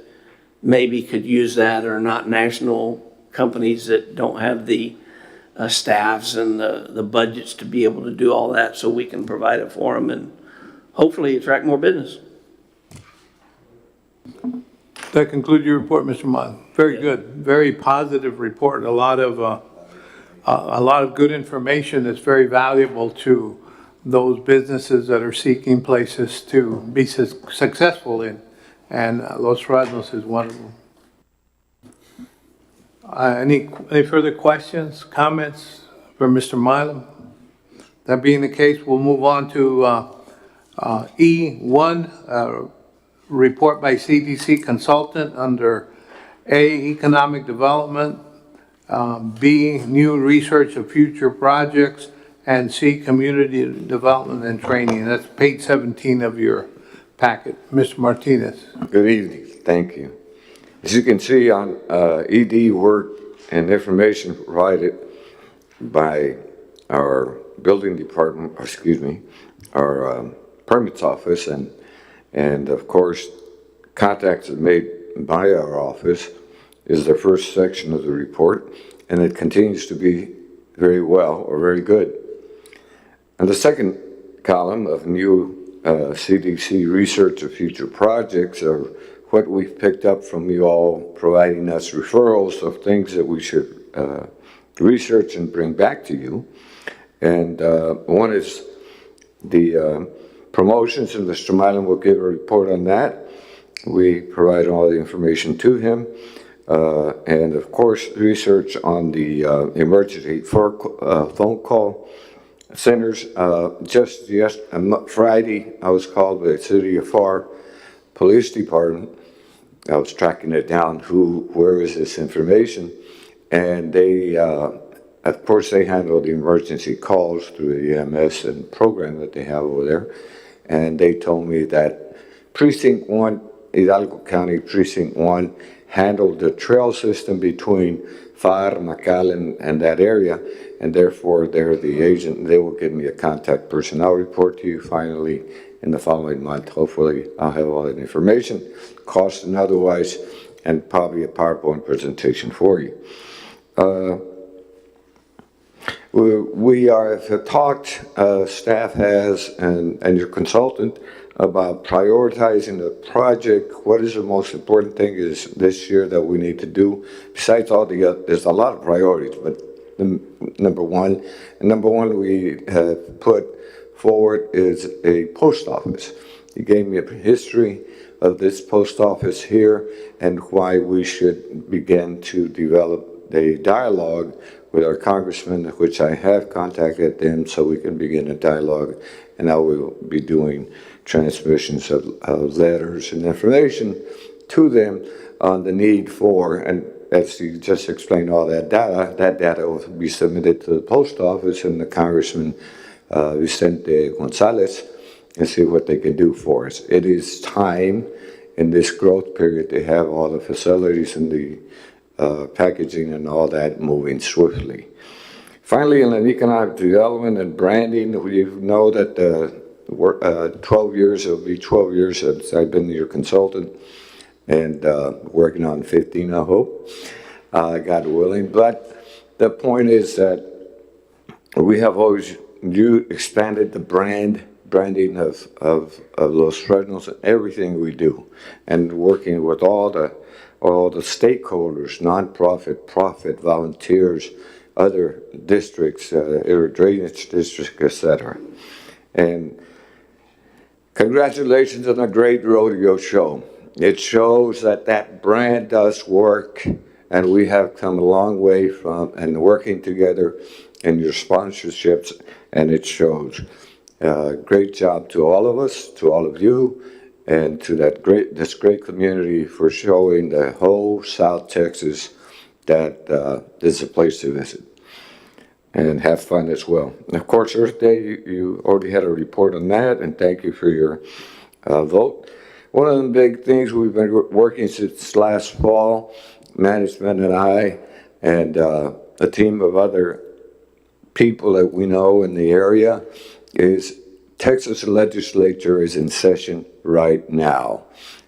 maybe could use that, or not national companies that don't have the staffs and the budgets to be able to do all that, so we can provide it for them and hopefully attract more business. That concludes your report, Mr. Mon. Very good, very positive report. A lot of good information that's very valuable to those businesses that are seeking places to be successful in, and Los Fresnos is one of them. Any further questions, comments for Mr. Milam? That being the case, we'll move on to E1, report by CDC consultant under A, economic development, B, new research of future projects, and C, community development and training. That's page 17 of your packet. Mr. Martinez. Good evening. Thank you. As you can see on ED work and information provided by our building department, our permits office, and of course, contacts made by our office is the first section of the report, and it continues to be very well or very good. And the second column of new CDC research of future projects are what we've picked up from you all providing us referrals of things that we should research and bring back to you. And one is the promotions, and Mr. Milam will give a report on that. We provide all the information to him. And of course, research on the emergency phone call centers. Just Friday, I was called by the City of FAR Police Department. I was tracking it down, where is this information? And they, of course, they handle the emergency calls through the EMS and program that they have over there. And they told me that Precinct 1, Hidalgo County Precinct 1, handled the trail system between FAR, McAllen, and that area, and therefore they're the agent. They will give me a contact person. I'll report to you finally in the following month. Hopefully I'll have all that information, cost and otherwise, and probably a PowerPoint presentation for you. We have talked, staff has, and your consultant, about prioritizing the project. What is the most important thing is this year that we need to do? Besides all the other, there's a lot of priorities, but number one we have put forward is a post office. He gave me a history of this post office here and why we should begin to develop the dialogue with our congressman, which I have contacted them so we can begin a dialogue, and I will be doing transmissions of letters and information to them on the need for, and as you just explained, all that data will be submitted to the post office and the Congressman Vicente Gonzalez, and see what they can do for us. It is time in this growth period to have all the facilities and the packaging and all that moving swiftly. Finally, in an economic development and branding, we know that 12 years, it'll be 12 years since I've been your consultant, and working on 15, I hope, God willing. But the point is that we have always expanded the branding of Los Fresnos and everything we do, and working with all the stakeholders, nonprofit, profit, volunteers, other districts, drainage districts, etc. And congratulations on a great rodeo show. It shows that that brand does work, and we have come a long way from and working together in your sponsorships, and it shows. Great job to all of us, to all of you, and to this great community for showing the whole South Texas that this is a place to visit and have fun as well. And of course, Earth Day, you already had a report on that, and thank you for your vote. One of the big things we've been working since last fall, management and I, and a team of other people that we know in the area, is Texas legislature is in session right now.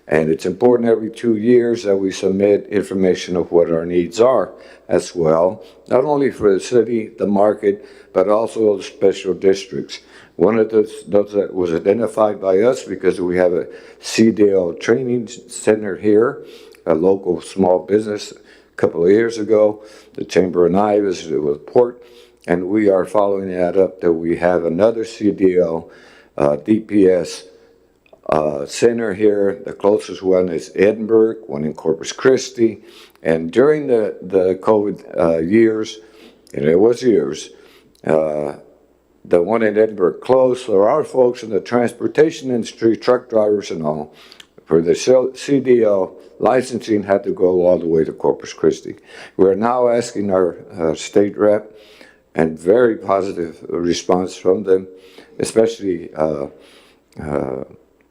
And it's important every 2 years that we submit information of what our needs are as well, not only for the city, the market, but also the special districts. One of those that was identified by us because we have a CDL training center here, a local small business a couple of years ago. The Chamber and I visited with Port, and we are following that up that we have another CDL DPS center here. The closest one is Edinburgh, one in Corpus Christi. And during the COVID years, and it was years, the one in Edinburgh closed, so our folks in the transportation industry, truck drivers and all, for the CDL licensing had to go all the way to Corpus Christi. We're now asking our state rep, and very positive response from them, especially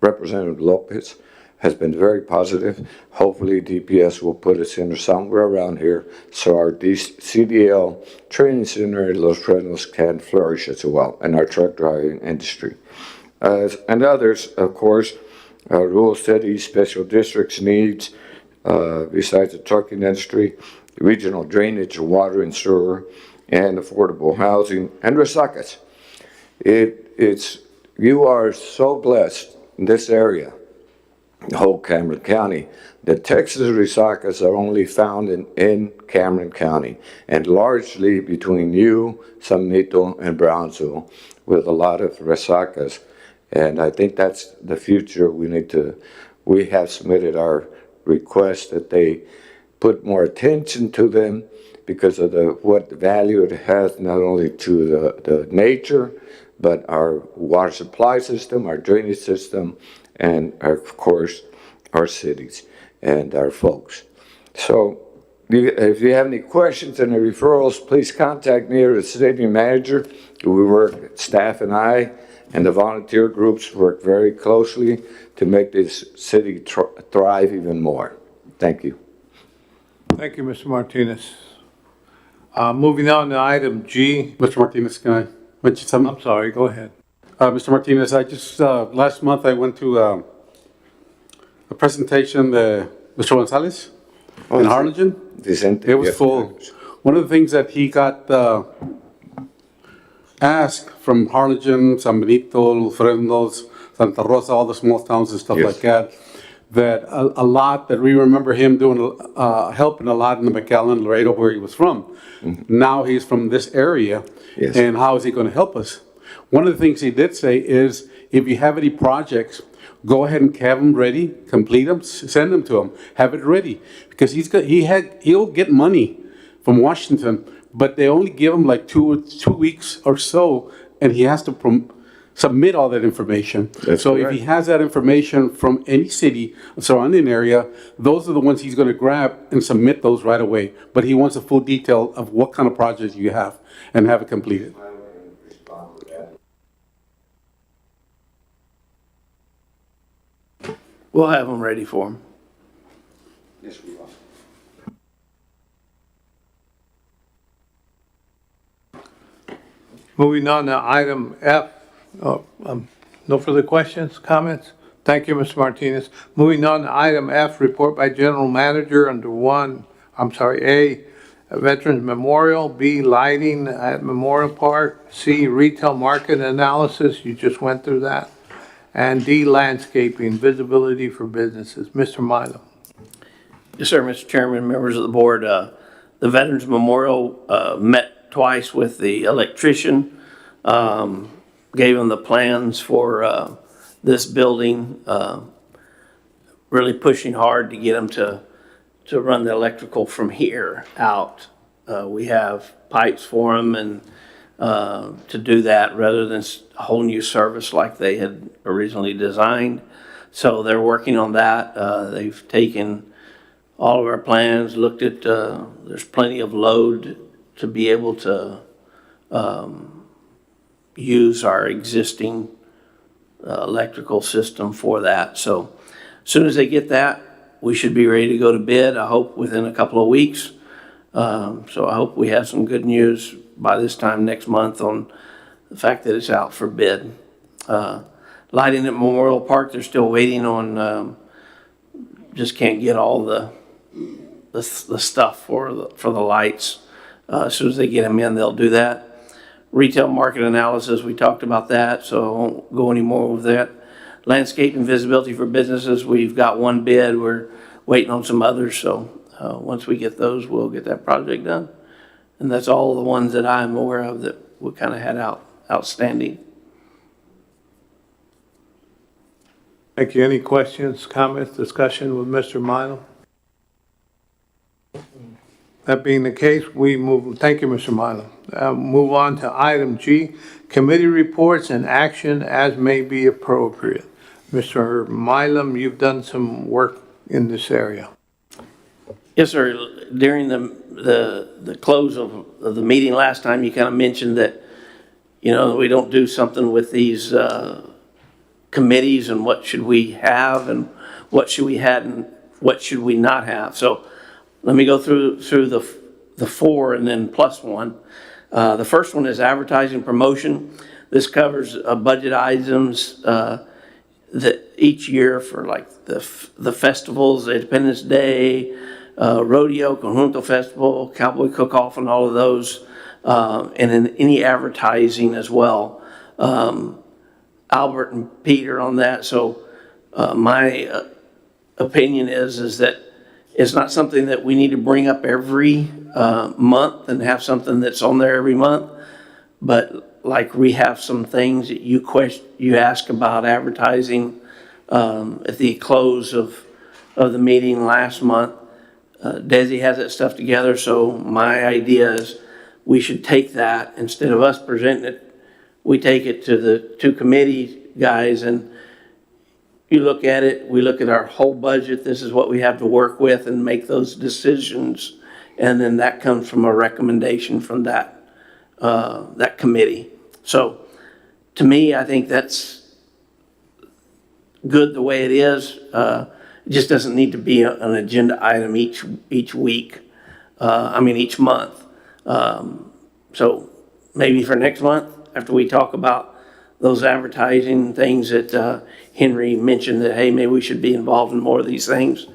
Representative Lopez has been very positive. Hopefully DPS will put us in somewhere around here so our CDL training center in Los Fresnos can flourish as well, and our truck driving industry. And others, of course, rural cities, special districts needs, besides the trucking industry, regional drainage, water and sewer, and affordable housing, and resacas. You are so blessed in this area, the whole Cameron County. The Texas resacas are only found in Cameron County, and largely between you, San Benito, and Brownsville, with a lot of resacas. And I think that's the future. We have submitted our request that they put more attention to them because of what value it has, not only to the nature, but our water supply system, our drainage system, and of course, our cities and our folks. So if you have any questions and referrals, please contact me or the city manager. We work, staff and I, and the volunteer groups work very closely to make this city thrive even more. Thank you. Thank you, Mr. Martinez. Moving on to item G. Mr. Martinez, can I mention something? I'm sorry, go ahead. Mr. Martinez, I just, last month I went to a presentation, Mr. Gonzalez in Harlingen. Vicente, It was yes. full. One of the things that he got asked from Harlingen, San Benito, Fresnos, Santa Rosa, all the small towns and stuff Yes. like that a lot that we remember him doing, helping a lot in the McAllen, Laredo, where he was from. Mm-hmm. Now he's from this area. Yes. And how is he going to help us? One of the things he did say is, if you have any projects, go ahead and have them ready, complete them, send them to him, have it ready, because he'll get money from Washington, but they only give him like 2 weeks or so, and he has to submit all that information. That's So if correct. he has that information from any city, surrounding area, those are the ones he's gonna grab and submit those right away. But he wants a full detail of what kind of projects you have and have it completed. We'll have them ready for him. Moving on to item F. No further questions, comments? Thank you, Mr. Martinez. Moving on to item F, report by general manager under A, Veterans Memorial, B, lighting at Memorial Park, C, retail market analysis, you just went through that, and D, landscaping, visibility for businesses. Mr. Milo. Yes, sir, Mr. Chairman, members of the board. The Veterans Memorial met twice with the electrician, gave him the plans for this building, really pushing hard to get them to run the electrical from here out. We have pipes for them and to do that rather than a whole new service like they had originally designed. So they're working on that. They've taken all of our plans, looked at, there's plenty of load to be able to use our existing electrical system for that. So as soon as they get that, we should be ready to go to bid, I hope within a couple of weeks. So I hope we have some good news by this time next month on the fact that it's out for bid. Lighting at Memorial Park, they're still waiting on, just can't get all the stuff for the lights. As soon as they get them in, they'll do that. Retail market analysis, we talked about that, so I won't go any more with that. Landscape and visibility for businesses, we've got one bid. We're waiting on some others, so once we get those, we'll get that project done. And that's all the ones that I'm aware of that we kind of had outstanding. Thank you. Any questions, comments, discussion with Mr. Milo? That being the case, we move, thank you, Mr. Milo. Move on to item G, committee reports and action as may be appropriate. Mr. Milam, you've done some work in this area. Yes, sir. During the close of the meeting last time, you kind of mentioned that, you know, we don't do something with these committees and what should we have and what should we have and what should we not have. So let me go through the four and then plus one. The first one is advertising promotion. This covers budget items that each year for like the festivals, Independence Day, Rodeo, Conjunto Festival, Cowboy Cook-Off, and all of those, and then any advertising as well. Albert and Peter on that. So my opinion is that it's not something that we need to bring up every month and have something that's on there every month, but like we have some things that you ask about advertising at the close of the meeting last month. Desi has that stuff together, so my idea is we should take that, instead of us presenting it, we take it to the two committee guys and you look at it, we look at our whole budget, this is what we have to work with and make those decisions. And then that comes from a recommendation from that committee. So to me, I think that's good the way it is. It just doesn't need to be an agenda item each week. Each month. So maybe for next month, after we talk about those advertising things that Henry mentioned that, hey, maybe we should be involved in more of these things.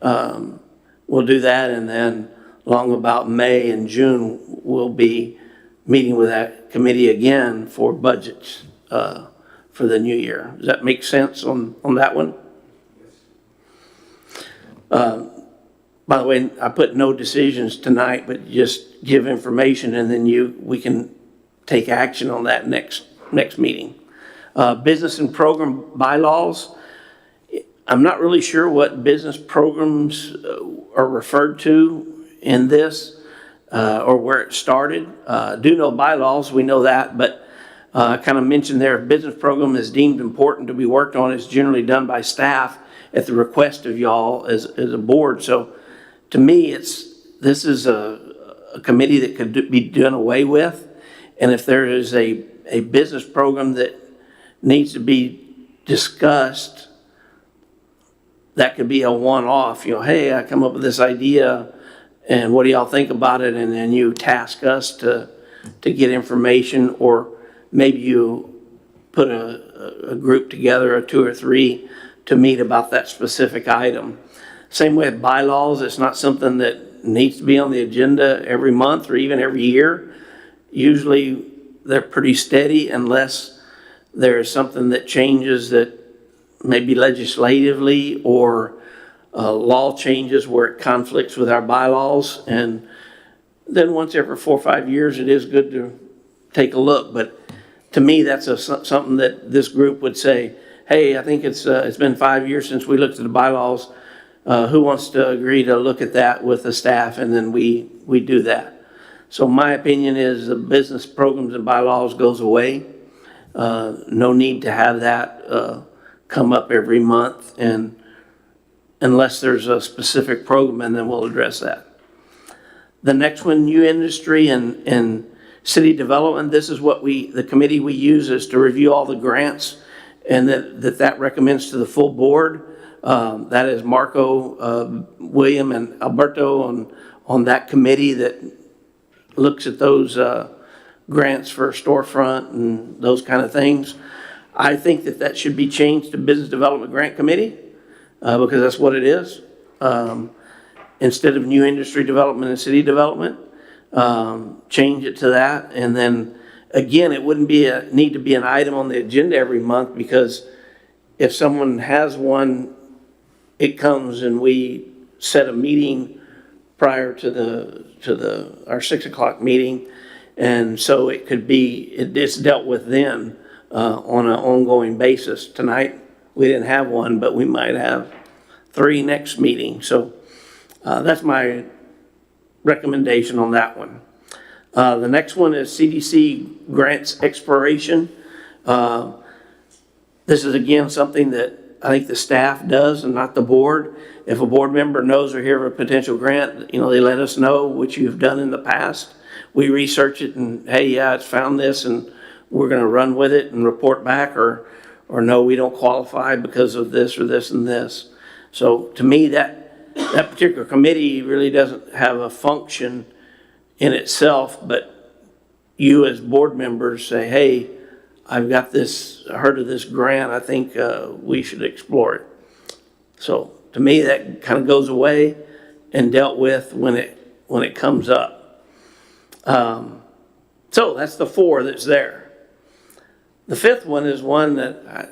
We'll do that, and then along about May and June, we'll be meeting with that committee again for budgets for the new year. Does that make sense on that one? By the way, I put no decisions tonight, but just give information, and then we can take action on that next meeting. Business and program bylaws. I'm not really sure what business programs are referred to in this. or where it started. Do know bylaws, we know that, but I kind of mentioned there, if business program is deemed important to be worked on, it's generally done by staff at the request of y'all as a board. So to me, this is a committee that could be done away with. And if there is a business program that needs to be discussed, that could be a one-off, hey, I come up with this idea, and what do y'all think about it? And then you task us to get information, or maybe you put a group together, or 2 or 3, to meet about that specific item. Same with bylaws. It's not something that needs to be on the agenda every month or even every year. Usually they're pretty steady unless there's something that changes, that maybe legislatively, or law changes where it conflicts with our bylaws. And then once every 4 or 5 years, it is good to take a look. But to me, that's something that this group would say, hey, I think it's been 5 years since we looked at the bylaws. Who wants to agree to look at that with the staff? And then we do that. So my opinion is the business programs and bylaws goes away. No need to have that come up every month, and unless there's a specific program, and then we'll address that. The next one, new industry and city development. This is what the committee we use is to review all the grants, and that recommends to the full board. That is Marco, William, and Alberto on that committee that looks at those grants for storefront and those kind of things. I think that should be changed to Business Development Grant Committee, because that's what it is. Instead of new industry development and city development, change it to that. And then again, it wouldn't need to be an item on the agenda every month, because if someone has one, it comes and we set a meeting prior to our 6 o'clock meeting. And so it could be, it's dealt with then on an ongoing basis. Tonight, we didn't have one, but we might have 3 next meeting. So that's my recommendation on that one. The next one is CDC grants exploration. This is again something that I think the staff does and not the board. If a board member knows or hear of a potential grant, they let us know, which you've done in the past. We research it and, hey, yeah, it's found this, and we're going to run with it and report back, or no, we don't qualify because of this or this and this. So to me, that particular committee really doesn't have a function in itself, but you as board members say, hey, I've got this, heard of this grant, I think we should explore it. So to me, that kind of goes away and dealt with when it comes up. So that's the 4 that's there. The 5th one is one that,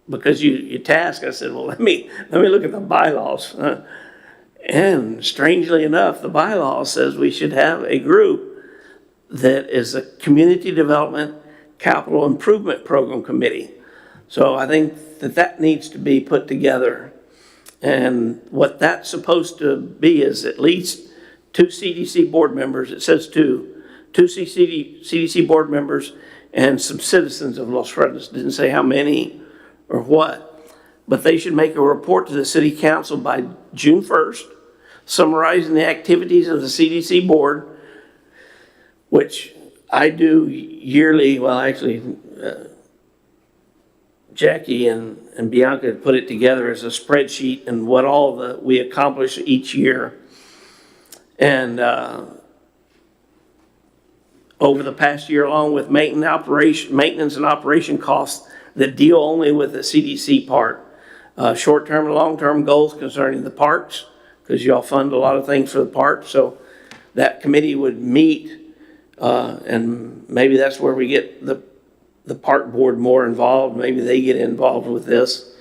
because you task, I said, well, let me look at the bylaws. And strangely enough, the bylaw says we should have a group that is a community development capital improvement program committee. So I think that needs to be put together. And what that's supposed to be is at least 2 CDC board members. It says 2 CDC board members and some citizens of Los Fresnos. Didn't say how many or what, but they should make a report to the city council by June 1st, summarizing the activities of the CDC board, which I do yearly. Well, actually, Jackie and Bianca put it together as a spreadsheet and what all we accomplish each year. And over the past year, along with maintenance and operation costs that deal only with the CDC part, short-term and long-term goals concerning the parks, because y'all fund a lot of things for the parks. So that committee would meet, and maybe that's where we get the park board more involved. Maybe they get involved with this.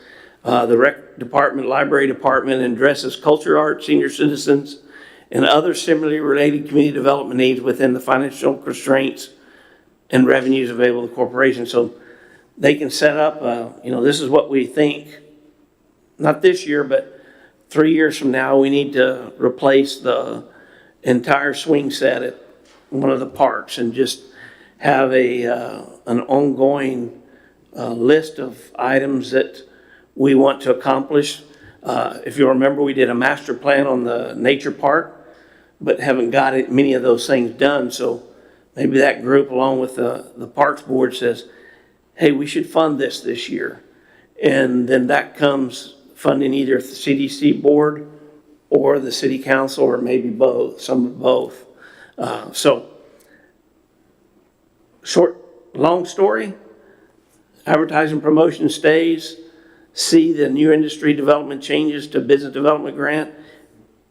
The rec department, library department addresses culture, art, senior citizens, and other similarly related community development needs within the financial constraints and revenues available to the corporation. So they can set up, this is what we think, not this year, but 3 years from now, we need to replace the entire swing set at one of the parks and just have an ongoing list of items that we want to accomplish. If you remember, we did a master plan on the nature park, but haven't got many of those things done. So maybe that group, along with the Parks Board, says, hey, we should fund this year. And then that comes funding either the CDC board or the city council, or maybe both, some of both. So long story, advertising promotion stays. C, the new industry development changes to business development grant.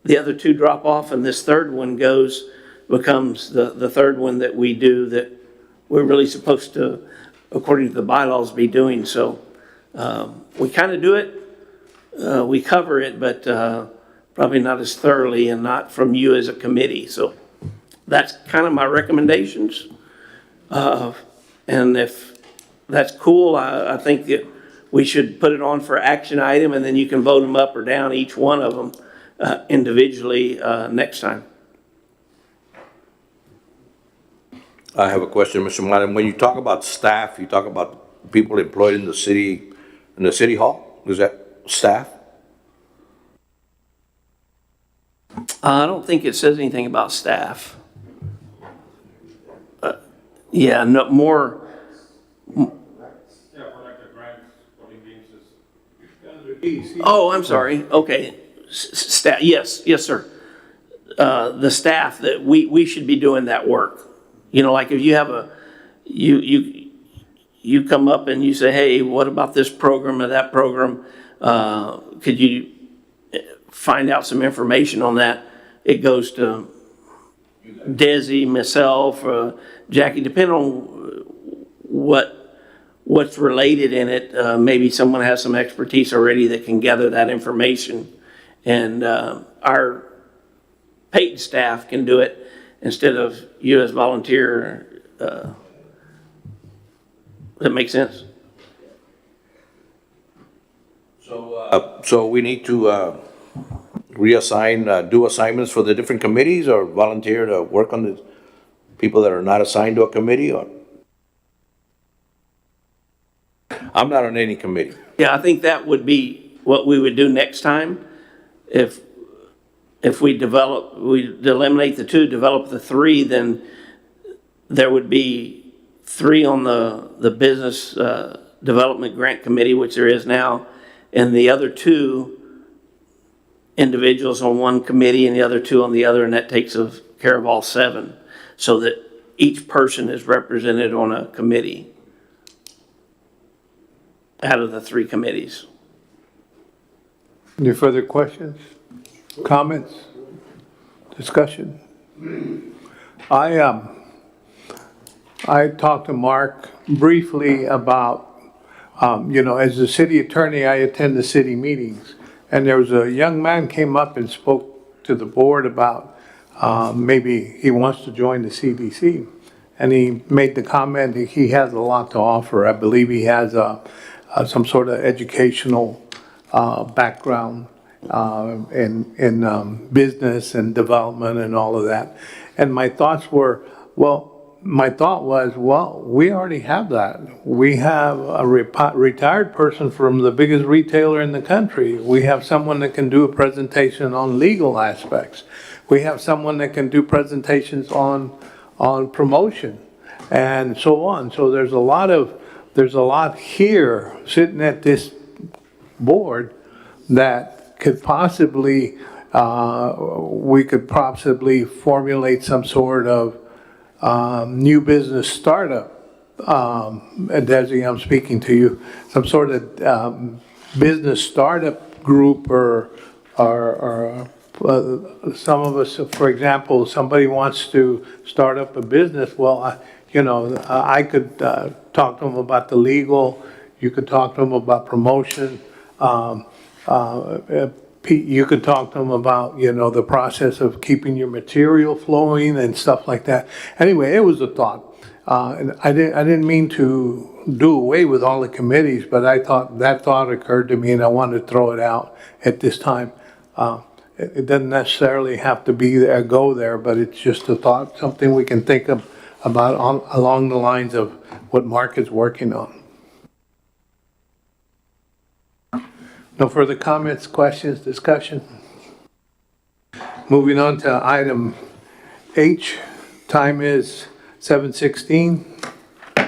The other two drop off, and this third one becomes the third one that we do that we're really supposed to, according to the bylaws, be doing. So we kind of do it, we cover it, but probably not as thoroughly and not from you as a committee. So that's kind of my recommendations. And if that's cool, I think that we should put it on for action item, and then you can vote them up or down, each one of them individually next time. I have a question, Mr. Martin. When you talk about staff, you talk about people employed in the city hall? Is that staff? I don't think it says anything about staff. Yeah, no, more. Oh, I'm sorry. Okay. Staff, yes, sir. The staff that we should be doing that work. You know, like if you have you come up and you say, hey, what about this program or that program? Could you find out some information on that? It goes to Desi, myself, Jackie, depending on what's related in it. Maybe someone has some expertise already that can gather that information, and our paid staff can do it instead of you as volunteer. Does that make sense? So we need to reassign, do assignments for the different committees, or volunteer to work on the people that are not assigned to a committee, or? I'm not on any committee. Yeah, I think that would be what we would do next time. If we eliminate the two, develop the three, then there would be three on the business development grant committee, which there is now, and the other two individuals on one committee and the other two on the other, and that takes care of all seven, so that each person is represented on a committee out of the three committees. Any further questions, comments, discussion? I talked to Mark briefly about, as the city attorney, I attend the city meetings. And there was a young man came up and spoke to the board about maybe he wants to join the CDC. And he made the comment that he has a lot to offer. I believe he has some sort of educational background in business and development and all of that. And my thought was, we already have that. We have a retired person from the biggest retailer in the country. We have someone that can do a presentation on legal aspects. We have someone that can do presentations on promotion and so on. So there's a lot here sitting at this board that could possibly, we could possibly formulate some sort of new business startup. And Desi, I'm speaking to you, some sort of business startup group, or some of us, for example, somebody wants to start up a business. Well, I could talk to them about the legal. You could talk to them about promotion. You could talk to them about, the process of keeping your material flowing and stuff like that. Anyway, it was a thought. And I didn't mean to do away with all the committees, but that thought occurred to me, and I wanted to throw it out at this time. It doesn't necessarily have to be there, go there, but it's just a thought, something we can think of, about along the lines of what Mark is working on. No further comments, questions, discussion? Moving on to item H, time is 7:16.